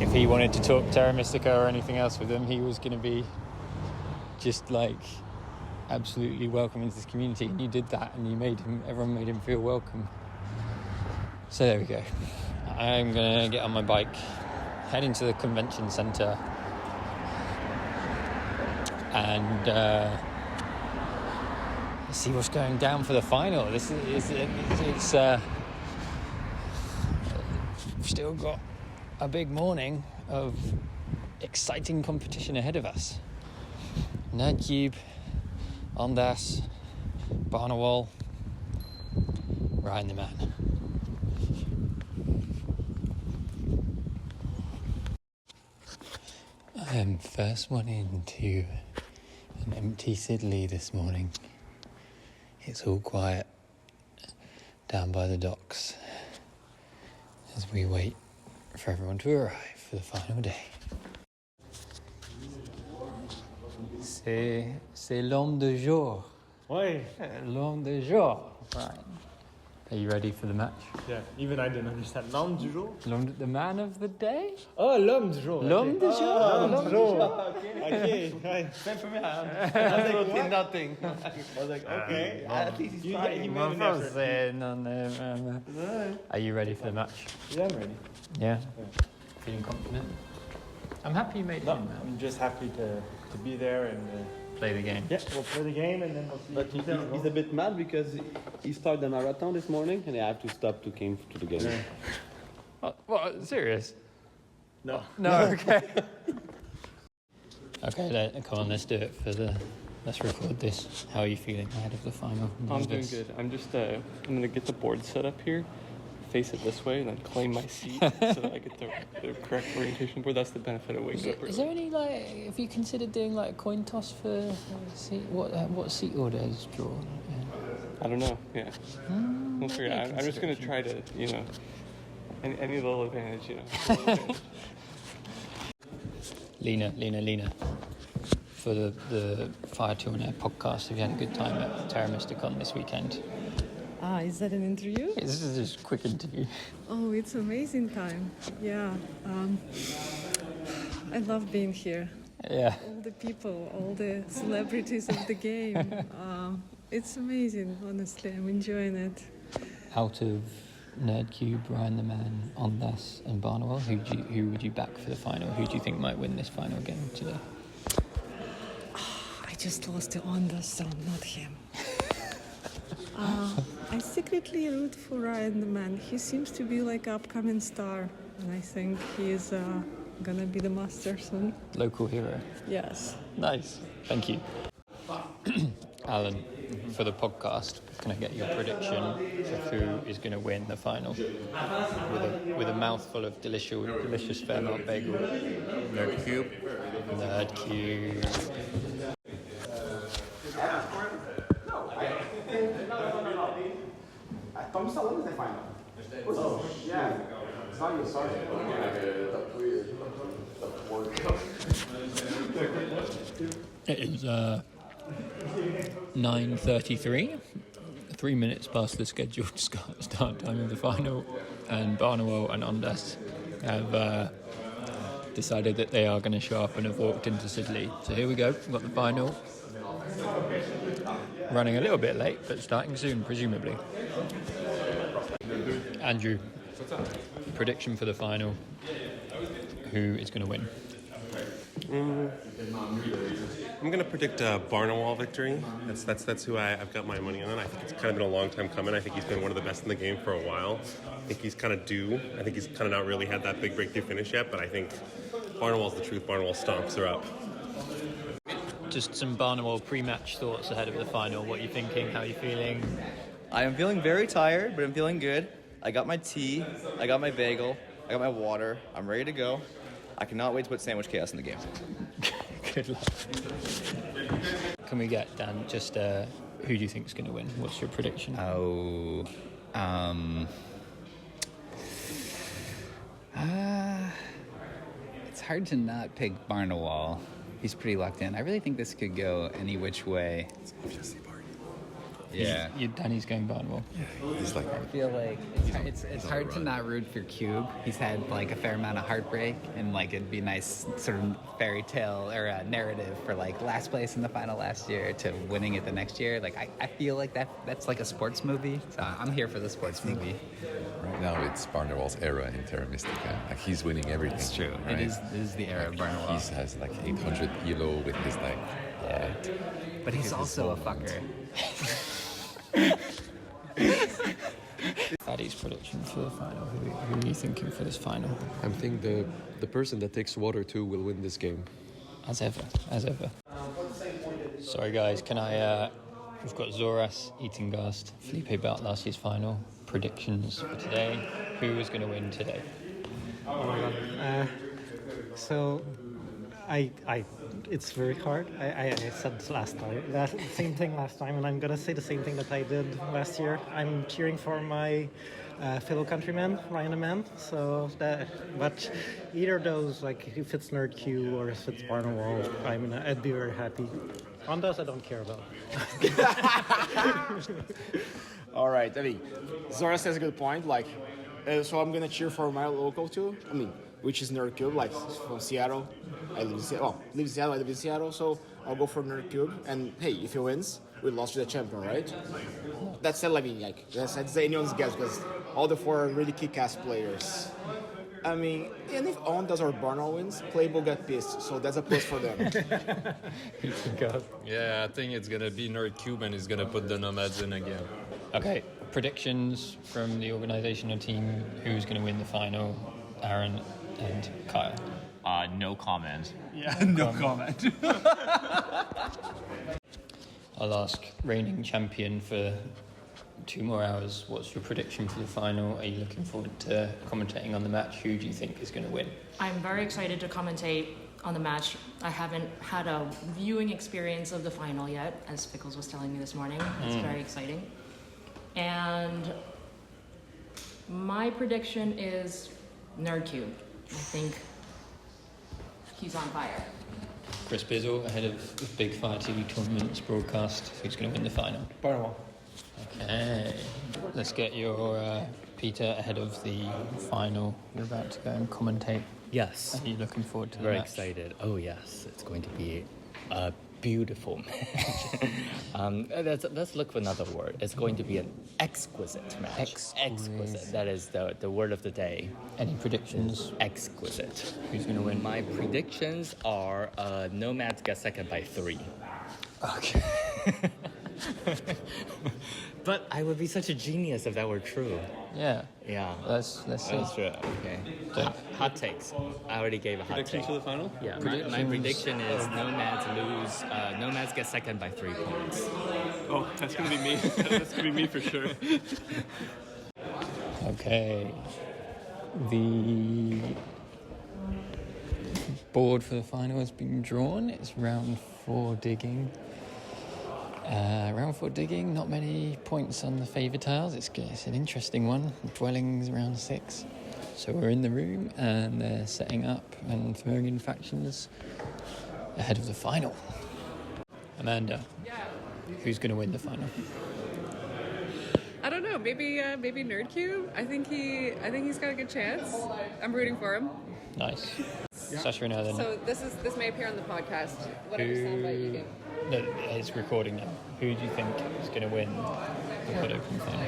if he wanted to talk Terra Mystica or anything else with them, he was going to be just like absolutely welcome into this community. And you did that, and everyone made him feel welcome. So there we go. I'm gonna get on my bike, head into the convention centre, and see what's going down for the final. It's we've still got a big morning of exciting competition ahead of us. Nerdcube, Ondas, Barnawall, Ryan the Man. I'm first one into an empty Sidley this morning. It's all quiet down by the docks as we wait for everyone to arrive for the final day. C'est l'homme de jour. Ouais. L'homme de jour. Right. Are you ready for the match? Yeah, even I didn't understand. L'homme du jour? The man of the day? Oh, l'homme du jour. L'homme du jour. L'homme du jour. Okay. Same for me. Absolutely nothing. I was like, okay, at least he's trying. He made an effort. Are you ready for the match? Yeah, I'm ready. Yeah? Feeling confident? I'm happy you made it in. I'm just happy to be there and play the game. Yeah, we'll play the game and then we'll see. But he's a bit mad because he started the marathon this morning and I have to stop to came to the game. Yeah. What? Serious? No. No, okay. Okay, come on, let's do it let's record this. How are you feeling ahead of the final? I'm doing good. I'm just, I'm going to get the board set up here, face it this way, and then claim my seat so that I get the correct orientation board. That's the benefit of waking up early. Is there any, have you considered doing, a coin toss for seat? What seat order is drawn? Yeah. I don't know, yeah. We'll figure it out. I'm just going to try to, any little advantage, Lena. For the Fire 2 on Air podcast, have you had a good time at Terra MystiCon this weekend? Is that an interview? This is just a quick interview. Oh, it's amazing time. Yeah. I love being here. Yeah. All the people, all the celebrities of the game. It's amazing, honestly. I'm enjoying it. Out of Nerdcube, Ryan the Man, Ondas and Barnawell, who would you back for the final? Who do you think might win this final game today? I just lost to Ondas, so not him. I secretly root for Ryan the Man. He seems to be like an upcoming star, and I think he is gonna be the master soon. Local hero. Yes. Nice. Thank you. Alan, for the podcast, can I get your prediction of who is going to win the final? With a mouthful of delicious Fairmont bagel. Nerdcube. Oh, yeah. It's not your sergeant. It is 9:33, 3 minutes past the scheduled start time of the final, and Barnawell and Ondas have decided that they are going to show up and have walked into Sidley. So here we go, we've got the final. Running a little bit late, but starting soon, presumably. Andrew, prediction for the final. Who is going to win? I'm going to predict a Barnawall victory. That's who I've got my money on. I think it's kind of been a long time coming. I think he's been one of the best in the game for a while. I think he's kind of due. I think he's kind of not really had that big breakthrough finish yet, but I think Barnawall's the truth. Barnawall stomps her up. Just some Barnawall pre-match thoughts ahead of the final. What are you thinking? How are you feeling? I am feeling very tired, but I'm feeling good. I got my tea, I got my bagel, I got my water. I'm ready to go. I cannot wait to put Sandwich Chaos in the game. Good luck. Can we get, Dan, just who do you think is going to win? What's your prediction? It's hard to not pick Barnawal. He's pretty locked in. I really think this could go any which way. Yeah. Danny's going Barnwell. He's like, I feel like it's hard to not root for Cube. He's had like a fair amount of heartbreak, and like it'd be nice sort of fairy tale or a narrative for like last place in the final last year to winning it the next year. Like I feel like that's like a sports movie. So I'm here for the sports movie. Right now it's Barnawal's era in Terra Mystica. Like he's winning everything. It's true. Right? It is the era of Barnawal. He has like 800 elo with his like. But he's also a fucker. Paddy's prediction for the final. Who are you thinking for this final? I think the person that takes water 2 will win this game. As ever. Sorry guys, can I we've got Zoras, Eatengast, Felipe Belt last year's final. Predictions for today. Who is going to win today? Oh my god. It's very hard. I said same thing last time, and I'm gonna say the same thing that I did last year. I'm cheering for my fellow countryman, Ryan the Man. But either of those, like if it's Nerd Q or if it's Barnawal, I'd be very happy. On those, I don't care about. All right, I mean, Zora says a good point. Like, so I'm gonna cheer for my local too. I mean, which is Nerd Cube, like from Seattle. I live in Seattle. I live in Seattle, so I'll go for Nerd Cube. And hey, if he wins, we lost to the champion, right? That said, that's anyone's guess because all the 4 are really kick-ass players. I mean, and if Ondas or Barnwell wins, Playboy get pissed, so that's a plus for them. Yeah, I think it's gonna be Nerd Cube and he's gonna put the Nomads in again. Okay, predictions from the organizational team. Who's going to win the final? Aaron and Kyle. No comment. Yeah, no comment. I'll ask reigning champion for 2 more hours. What's your prediction for the final? Are you looking forward to commentating on the match? Who do you think is going to win? I'm very excited to commentate on the match. I haven't had a viewing experience of the final yet, as Pickles was telling me this morning. It's very exciting. And my prediction is Nerd Cube. I think he's on fire. Chris Bizzle, ahead of the Big Fire TV tournament's broadcast. Who's going to win the final? Barnwell. Okay. Let's get your Peter ahead of the final. You're about to go and commentate. Yes. Are you looking forward to the Very match? excited. Oh yes, it's going to be a beautiful match. Let's look for another word. It's going to be an exquisite match. Exquisite. That is the word of the day. Any predictions? Exquisite. Who's going to win? My predictions are Nomads get second by 3. Okay. But I would be such a genius if that were true. Yeah. Yeah. Let's see. That's true. Okay. Hot takes. I already gave a hot take. Predictions for the final? Yeah. My prediction is Nomads lose. Nomads get second by 3 points. Oh, that's gonna be me. That's gonna be me for sure. Okay. The board for the final has been drawn. It's round 4 digging. Round 4 digging, not many points on the favour tiles. It's an interesting one. Dwellings around 6. So we're in the room and they're setting up and throwing in factions ahead of the final. Amanda, who's going to win the final? I don't know. Maybe Nerd Cube. I think he's got a good chance. I'm rooting for him. Nice. Sasha, then. So this may appear on the podcast. Whatever soundbite you give. No, it's recording now. Who do you think is going to win the Pod Open final?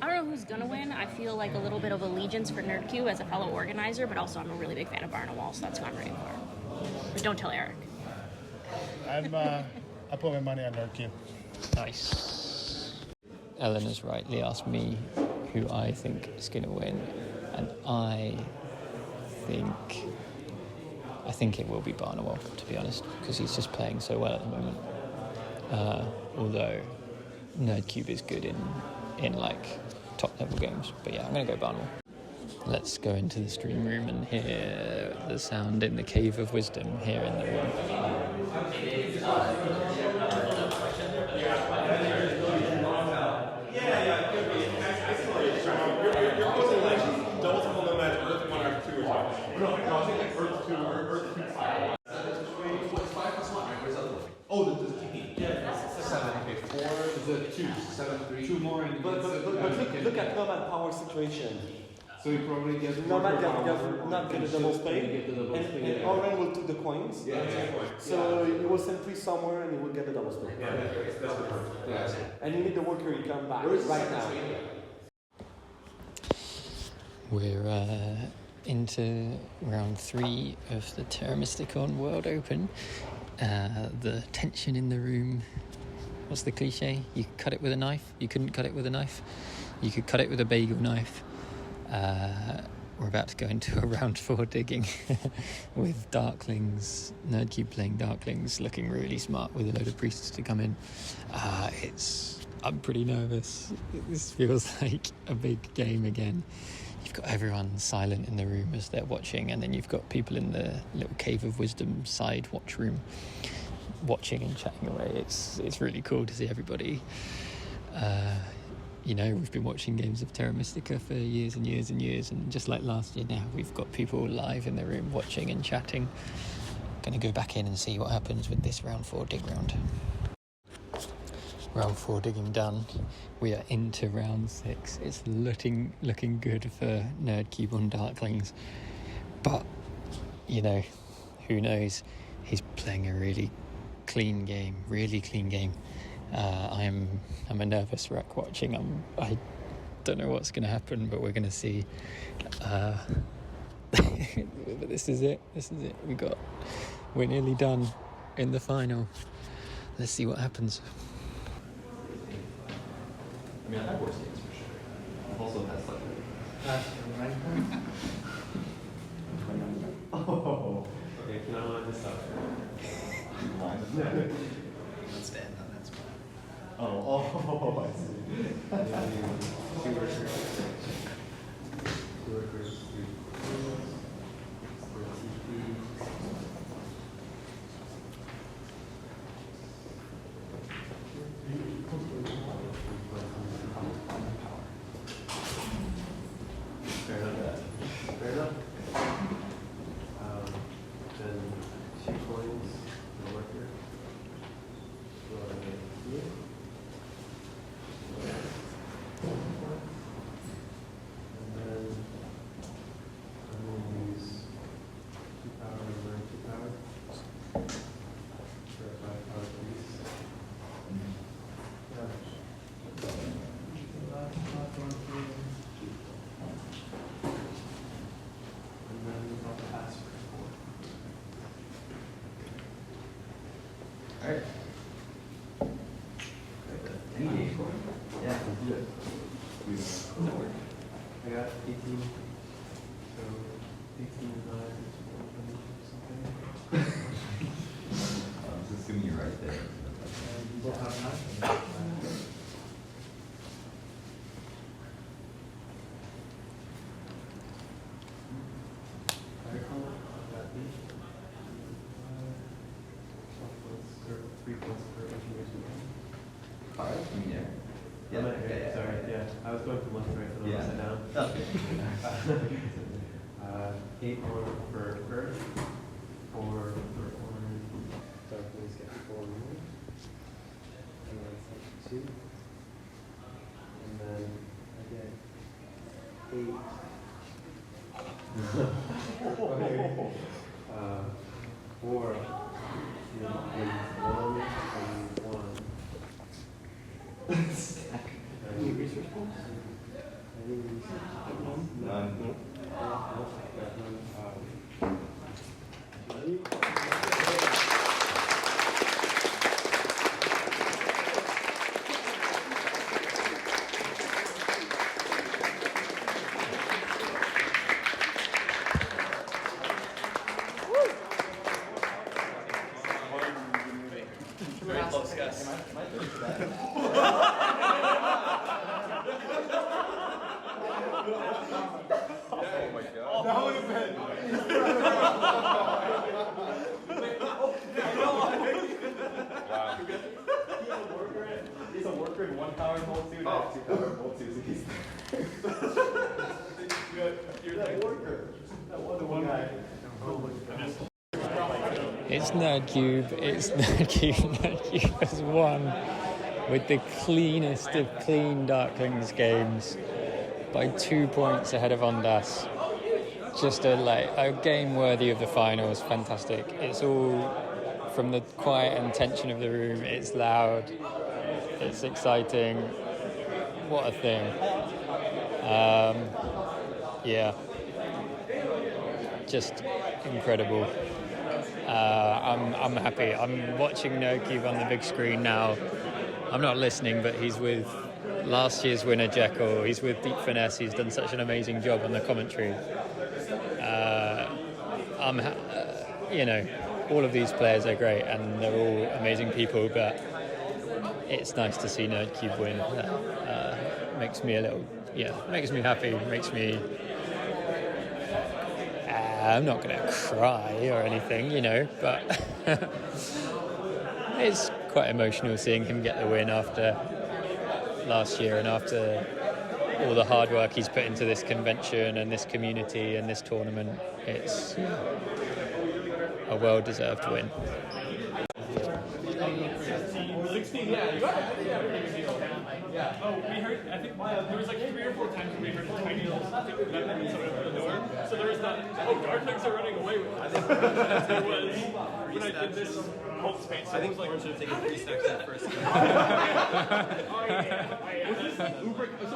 I don't know who's going to win. I feel like a little bit of allegiance for Nerd Q as a fellow organizer, but also I'm a really big fan of Barnawal, so that's who I'm rooting for. But don't tell Eric. I put my money on Nerd Q. Nice. Ellen has rightly asked me who I think is going to win, and I think it will be Barnawal, to be honest, because he's just playing so well at the moment. Although Nerdcube is good in like top level games. But yeah, I'm going to go Barnawal. Let's go into the stream room and hear the sound in the Cave of Wisdom here in the room. Double nomads, 2 more. And but look at Nomad power situation. So he probably gets Nomad not get a double spade, and Oren will take the coins. So he will send 3 somewhere, and he will get the double spade. And you need the worker to come back right now. We're into round 3 of the Terra MystiCon World Open. The tension in the room. What's the cliche? You could cut it with a knife. You couldn't cut it with a knife. You could cut it with a bagel knife. We're about to go into a round 4 digging with Darklings, Nerdcube playing Darklings, looking really smart with a load of priests to come in. I'm pretty nervous. This feels like a big game again. You've got everyone silent in the room as they're watching, and then you've got people in the little Cave of Wisdom side watch room watching and chatting away. It's really cool to see everybody. We've been watching games of Terra Mystica for years and years and years, and just like last year now, we've got people live in the room watching and chatting. Going to go back in and see what happens with this round 4 dig round. Round 4 digging done. We are into round 6. It's looking good for Nerdcube on Darklings. But, who knows? He's playing a really clean game. I'm a nervous wreck watching. I don't know what's going to happen, but we're going to see. But this is it. We're nearly done in the final. Let's see what happens. I mean, I've had worse games for sure. I've also had stuff Oh, okay, can I line this up? Let's stand on that spot. Oh, I see. 2 workers. 2 workers, 3 pools, 4 TP. Fair enough. Then 2 coins, the worker. Here. And then I'm going to use 2 power and burn 2 power. For a 5 power piece. And then I'll pass for 4. Alright. Yeah, we'll do it. I got 18. So 18 is not something. I'm just assuming you're right there. You both have 9? I was going from left to right, so I sit down. Okay. 8 more for Earth, 4 for Orange. Darklings get 4 more. And then 2. And then I get 8. 4. And 1 and 1. Stack. Any research points? Any research? None. Very close, guys. Oh my god. That would have been. Wow. He's a worker in 1 power and bolt 2, not 2 power and bolt 2, so he's you're that worker. That one guy. It's Nerdcube. Nerdcube has won. with the cleanest of clean Darklings games by 2 points ahead of Ondas. Just a game worthy of the finals. Fantastic. It's all from the quiet and tension of the room. It's loud. It's exciting. What a thing. Yeah. Just incredible. I'm happy. I'm watching NoCube on the big screen now. I'm not listening, but he's with last year's winner Jekyll. He's with Deep Finesse. He's done such an amazing job on the commentary. All of these players are great and they're all amazing people, but it's nice to see NerdCube win. Makes me makes me happy, makes me... I'm not going to cry or anything, but it's quite emotional seeing him get the win after last year and after all the hard work he's put into this convention and this community and this tournament. It's a well-deserved win. 16, yeah, you got it. Yeah. Oh, we heard, I think there was like 3 or 4 times when we heard the tiny little something that someone opened the door. So there was that, Darklings are running away with us. There was, when I did this whole space, I think Lauren should have taken 3 steps at first. So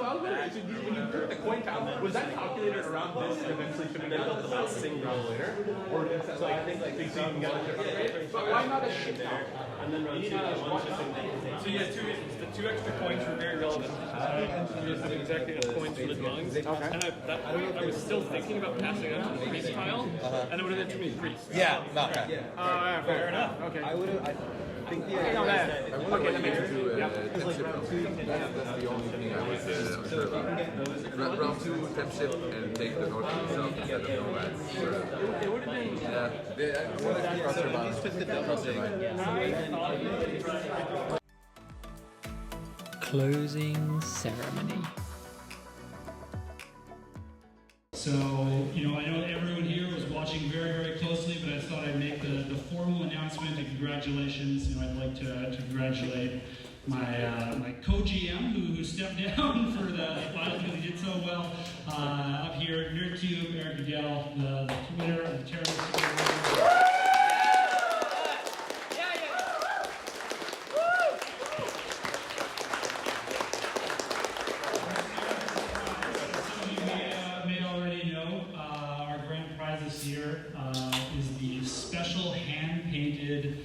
I was wondering, when you heard the coin count, was that calculated around this and eventually shipping out the last single later? Or is that like, so you can get a different rate? But why not a ship count? And then run 2 1 shipping. So yeah, 2 reasons. The 2 extra coins were very relevant. There's exactly enough coins for the drawings. And I was still thinking about passing out to the priest tile, and it would have been too many priests. Yeah, no. Yeah, fair enough. Okay. I think the idea is that I want to get to temp ship. That's the only thing I was unsure about. Round 2 temp ship and take the North itself instead of nomads. It would have been... Yeah, I want to cross your mind. Closing ceremony. So, I know everyone here was watching very, very closely, but I thought I'd make the formal announcement and congratulations. I'd like to congratulate my co-GM who stepped down for the finals because he did so well. Up here, NerdCube, Eric Goodell, the winner of the Terra. This year is the special hand-painted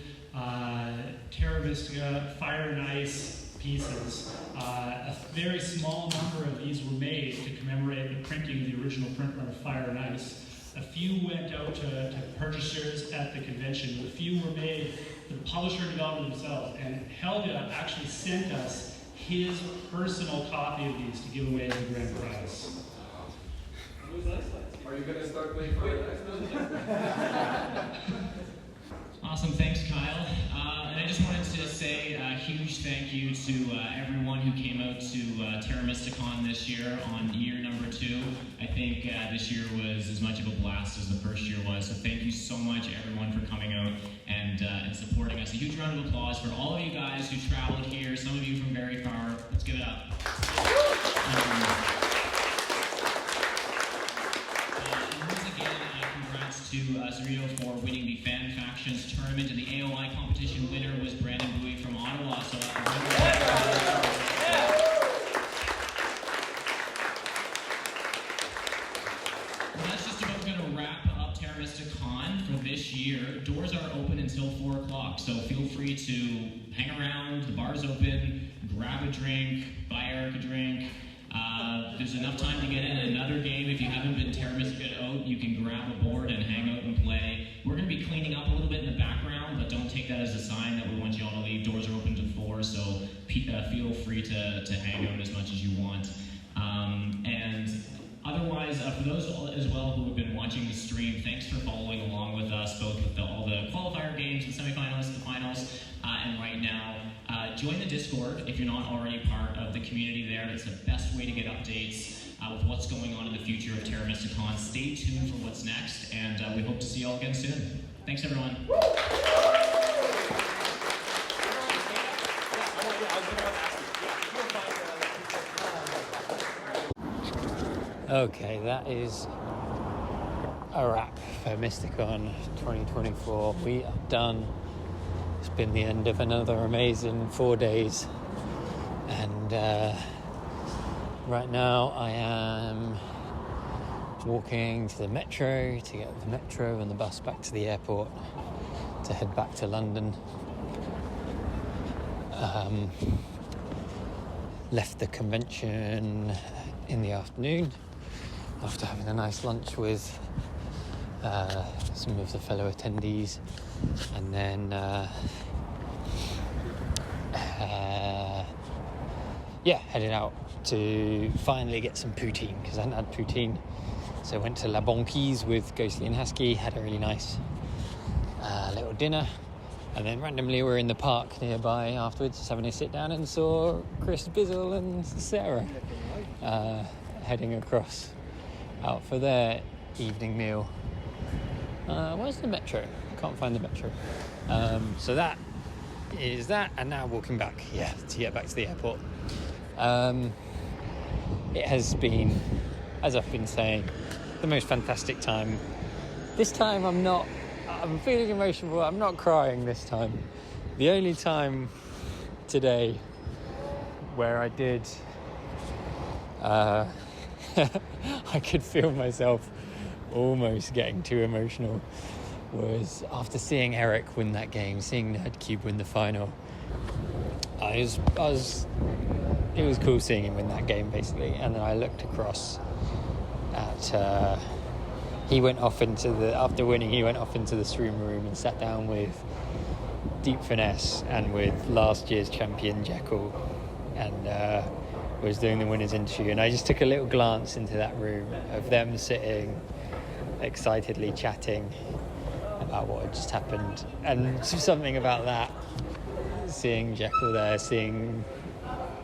Terra Mystica Fire and Ice pieces. A very small number of these were made to commemorate the printing of the original print run of Fire and Ice. A few went out to purchasers at the convention, but a few were made for the publisher development themselves. And Helga actually sent us his personal copy of these to give away as the grand prize. Are you going to start playing Fire and Ice? Awesome, thanks Kyle. And I just wanted to say a huge thank you to everyone who came out to Terra MystiCon this year on year number 2. I think this year was as much of a blast as the first year was, so thank you so much everyone for coming out and supporting us. A huge round of applause for all of you guys who traveled here, some of you from very far. Let's give it up. To Zerito for winning the Fan Factions tournament, and the AOI competition winner was Brandon Bowie from Ottawa. So that's just about going to wrap up Terra MystiCon for this year. Doors are open until 4 o'clock, so feel free to hang around. The bar's open, grab a drink, buy Eric a drink. There's enough time to get in another game. If you haven't been Terra Mystica out, you can grab a board and hang out and play. We're going to be cleaning up a little bit in the background, but don't take that as a sign that we want you all to leave. Doors are open to 4, so feel free to hang out as much as you want. And otherwise, for those as well who have been watching the stream, thanks for following along with us, both with all the qualifier games, the semifinals, the finals, and right now. Join the Discord if you're not already part of the community there. It's the best way to get updates with what's going on in the future of Terra MystiCon. Stay tuned for what's next, and we hope to see you all again soon. Thanks, everyone. Okay, that is a wrap for MystiCon 2024. We are done. It's been the end of another amazing 4 days. And right now I am walking to the metro to get the metro and the bus back to the airport to head back to London. Left the convention in the afternoon after having a nice lunch with some of the fellow attendees, and then headed out to finally get some poutine because I hadn't had poutine. So I went to La Banquise with Ghostly and Husky, had a really nice little dinner, and then randomly we were in the park nearby afterwards just having a sit down and saw Chris Bizzle and Sarah heading across out for their evening meal. Where's the metro? I can't find the metro. So that is that, and now walking back to get back to the airport. It has been, as I've been saying, the most fantastic time. This time I'm feeling emotional, I'm not crying this time. The only time today where I did I could feel myself almost getting too emotional was after seeing Eric win that game, seeing Nerdcube win the final. It was cool seeing him win that game basically, and then I looked across at after winning he went off into the stream room and sat down with Deep Finesse and with last year's champion Jekyll, and was doing the winner's interview, and I just took a little glance into that room of them sitting excitedly chatting about what had just happened, and something about that, seeing Jekyll there, seeing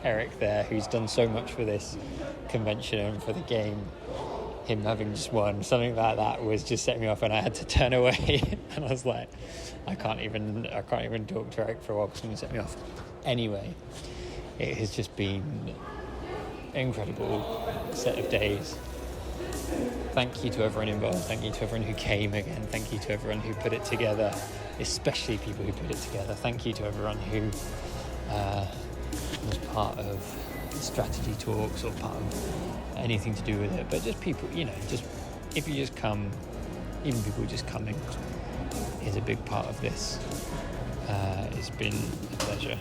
Eric there, who's done so much for this convention and for the game, him having just won, something about that was just setting me off, and I had to turn away and I was like, I can't even talk to Eric for a while because it's going to set me off. Anyway, it has just been an incredible set of days. Thank you to everyone involved, thank you to everyone who came again, thank you to everyone who put it together, especially people who put it together. Thank you to everyone who was part of strategy talks or part of anything to do with it, but just people, just if you just come, even people just coming is a big part of this. It's been a pleasure.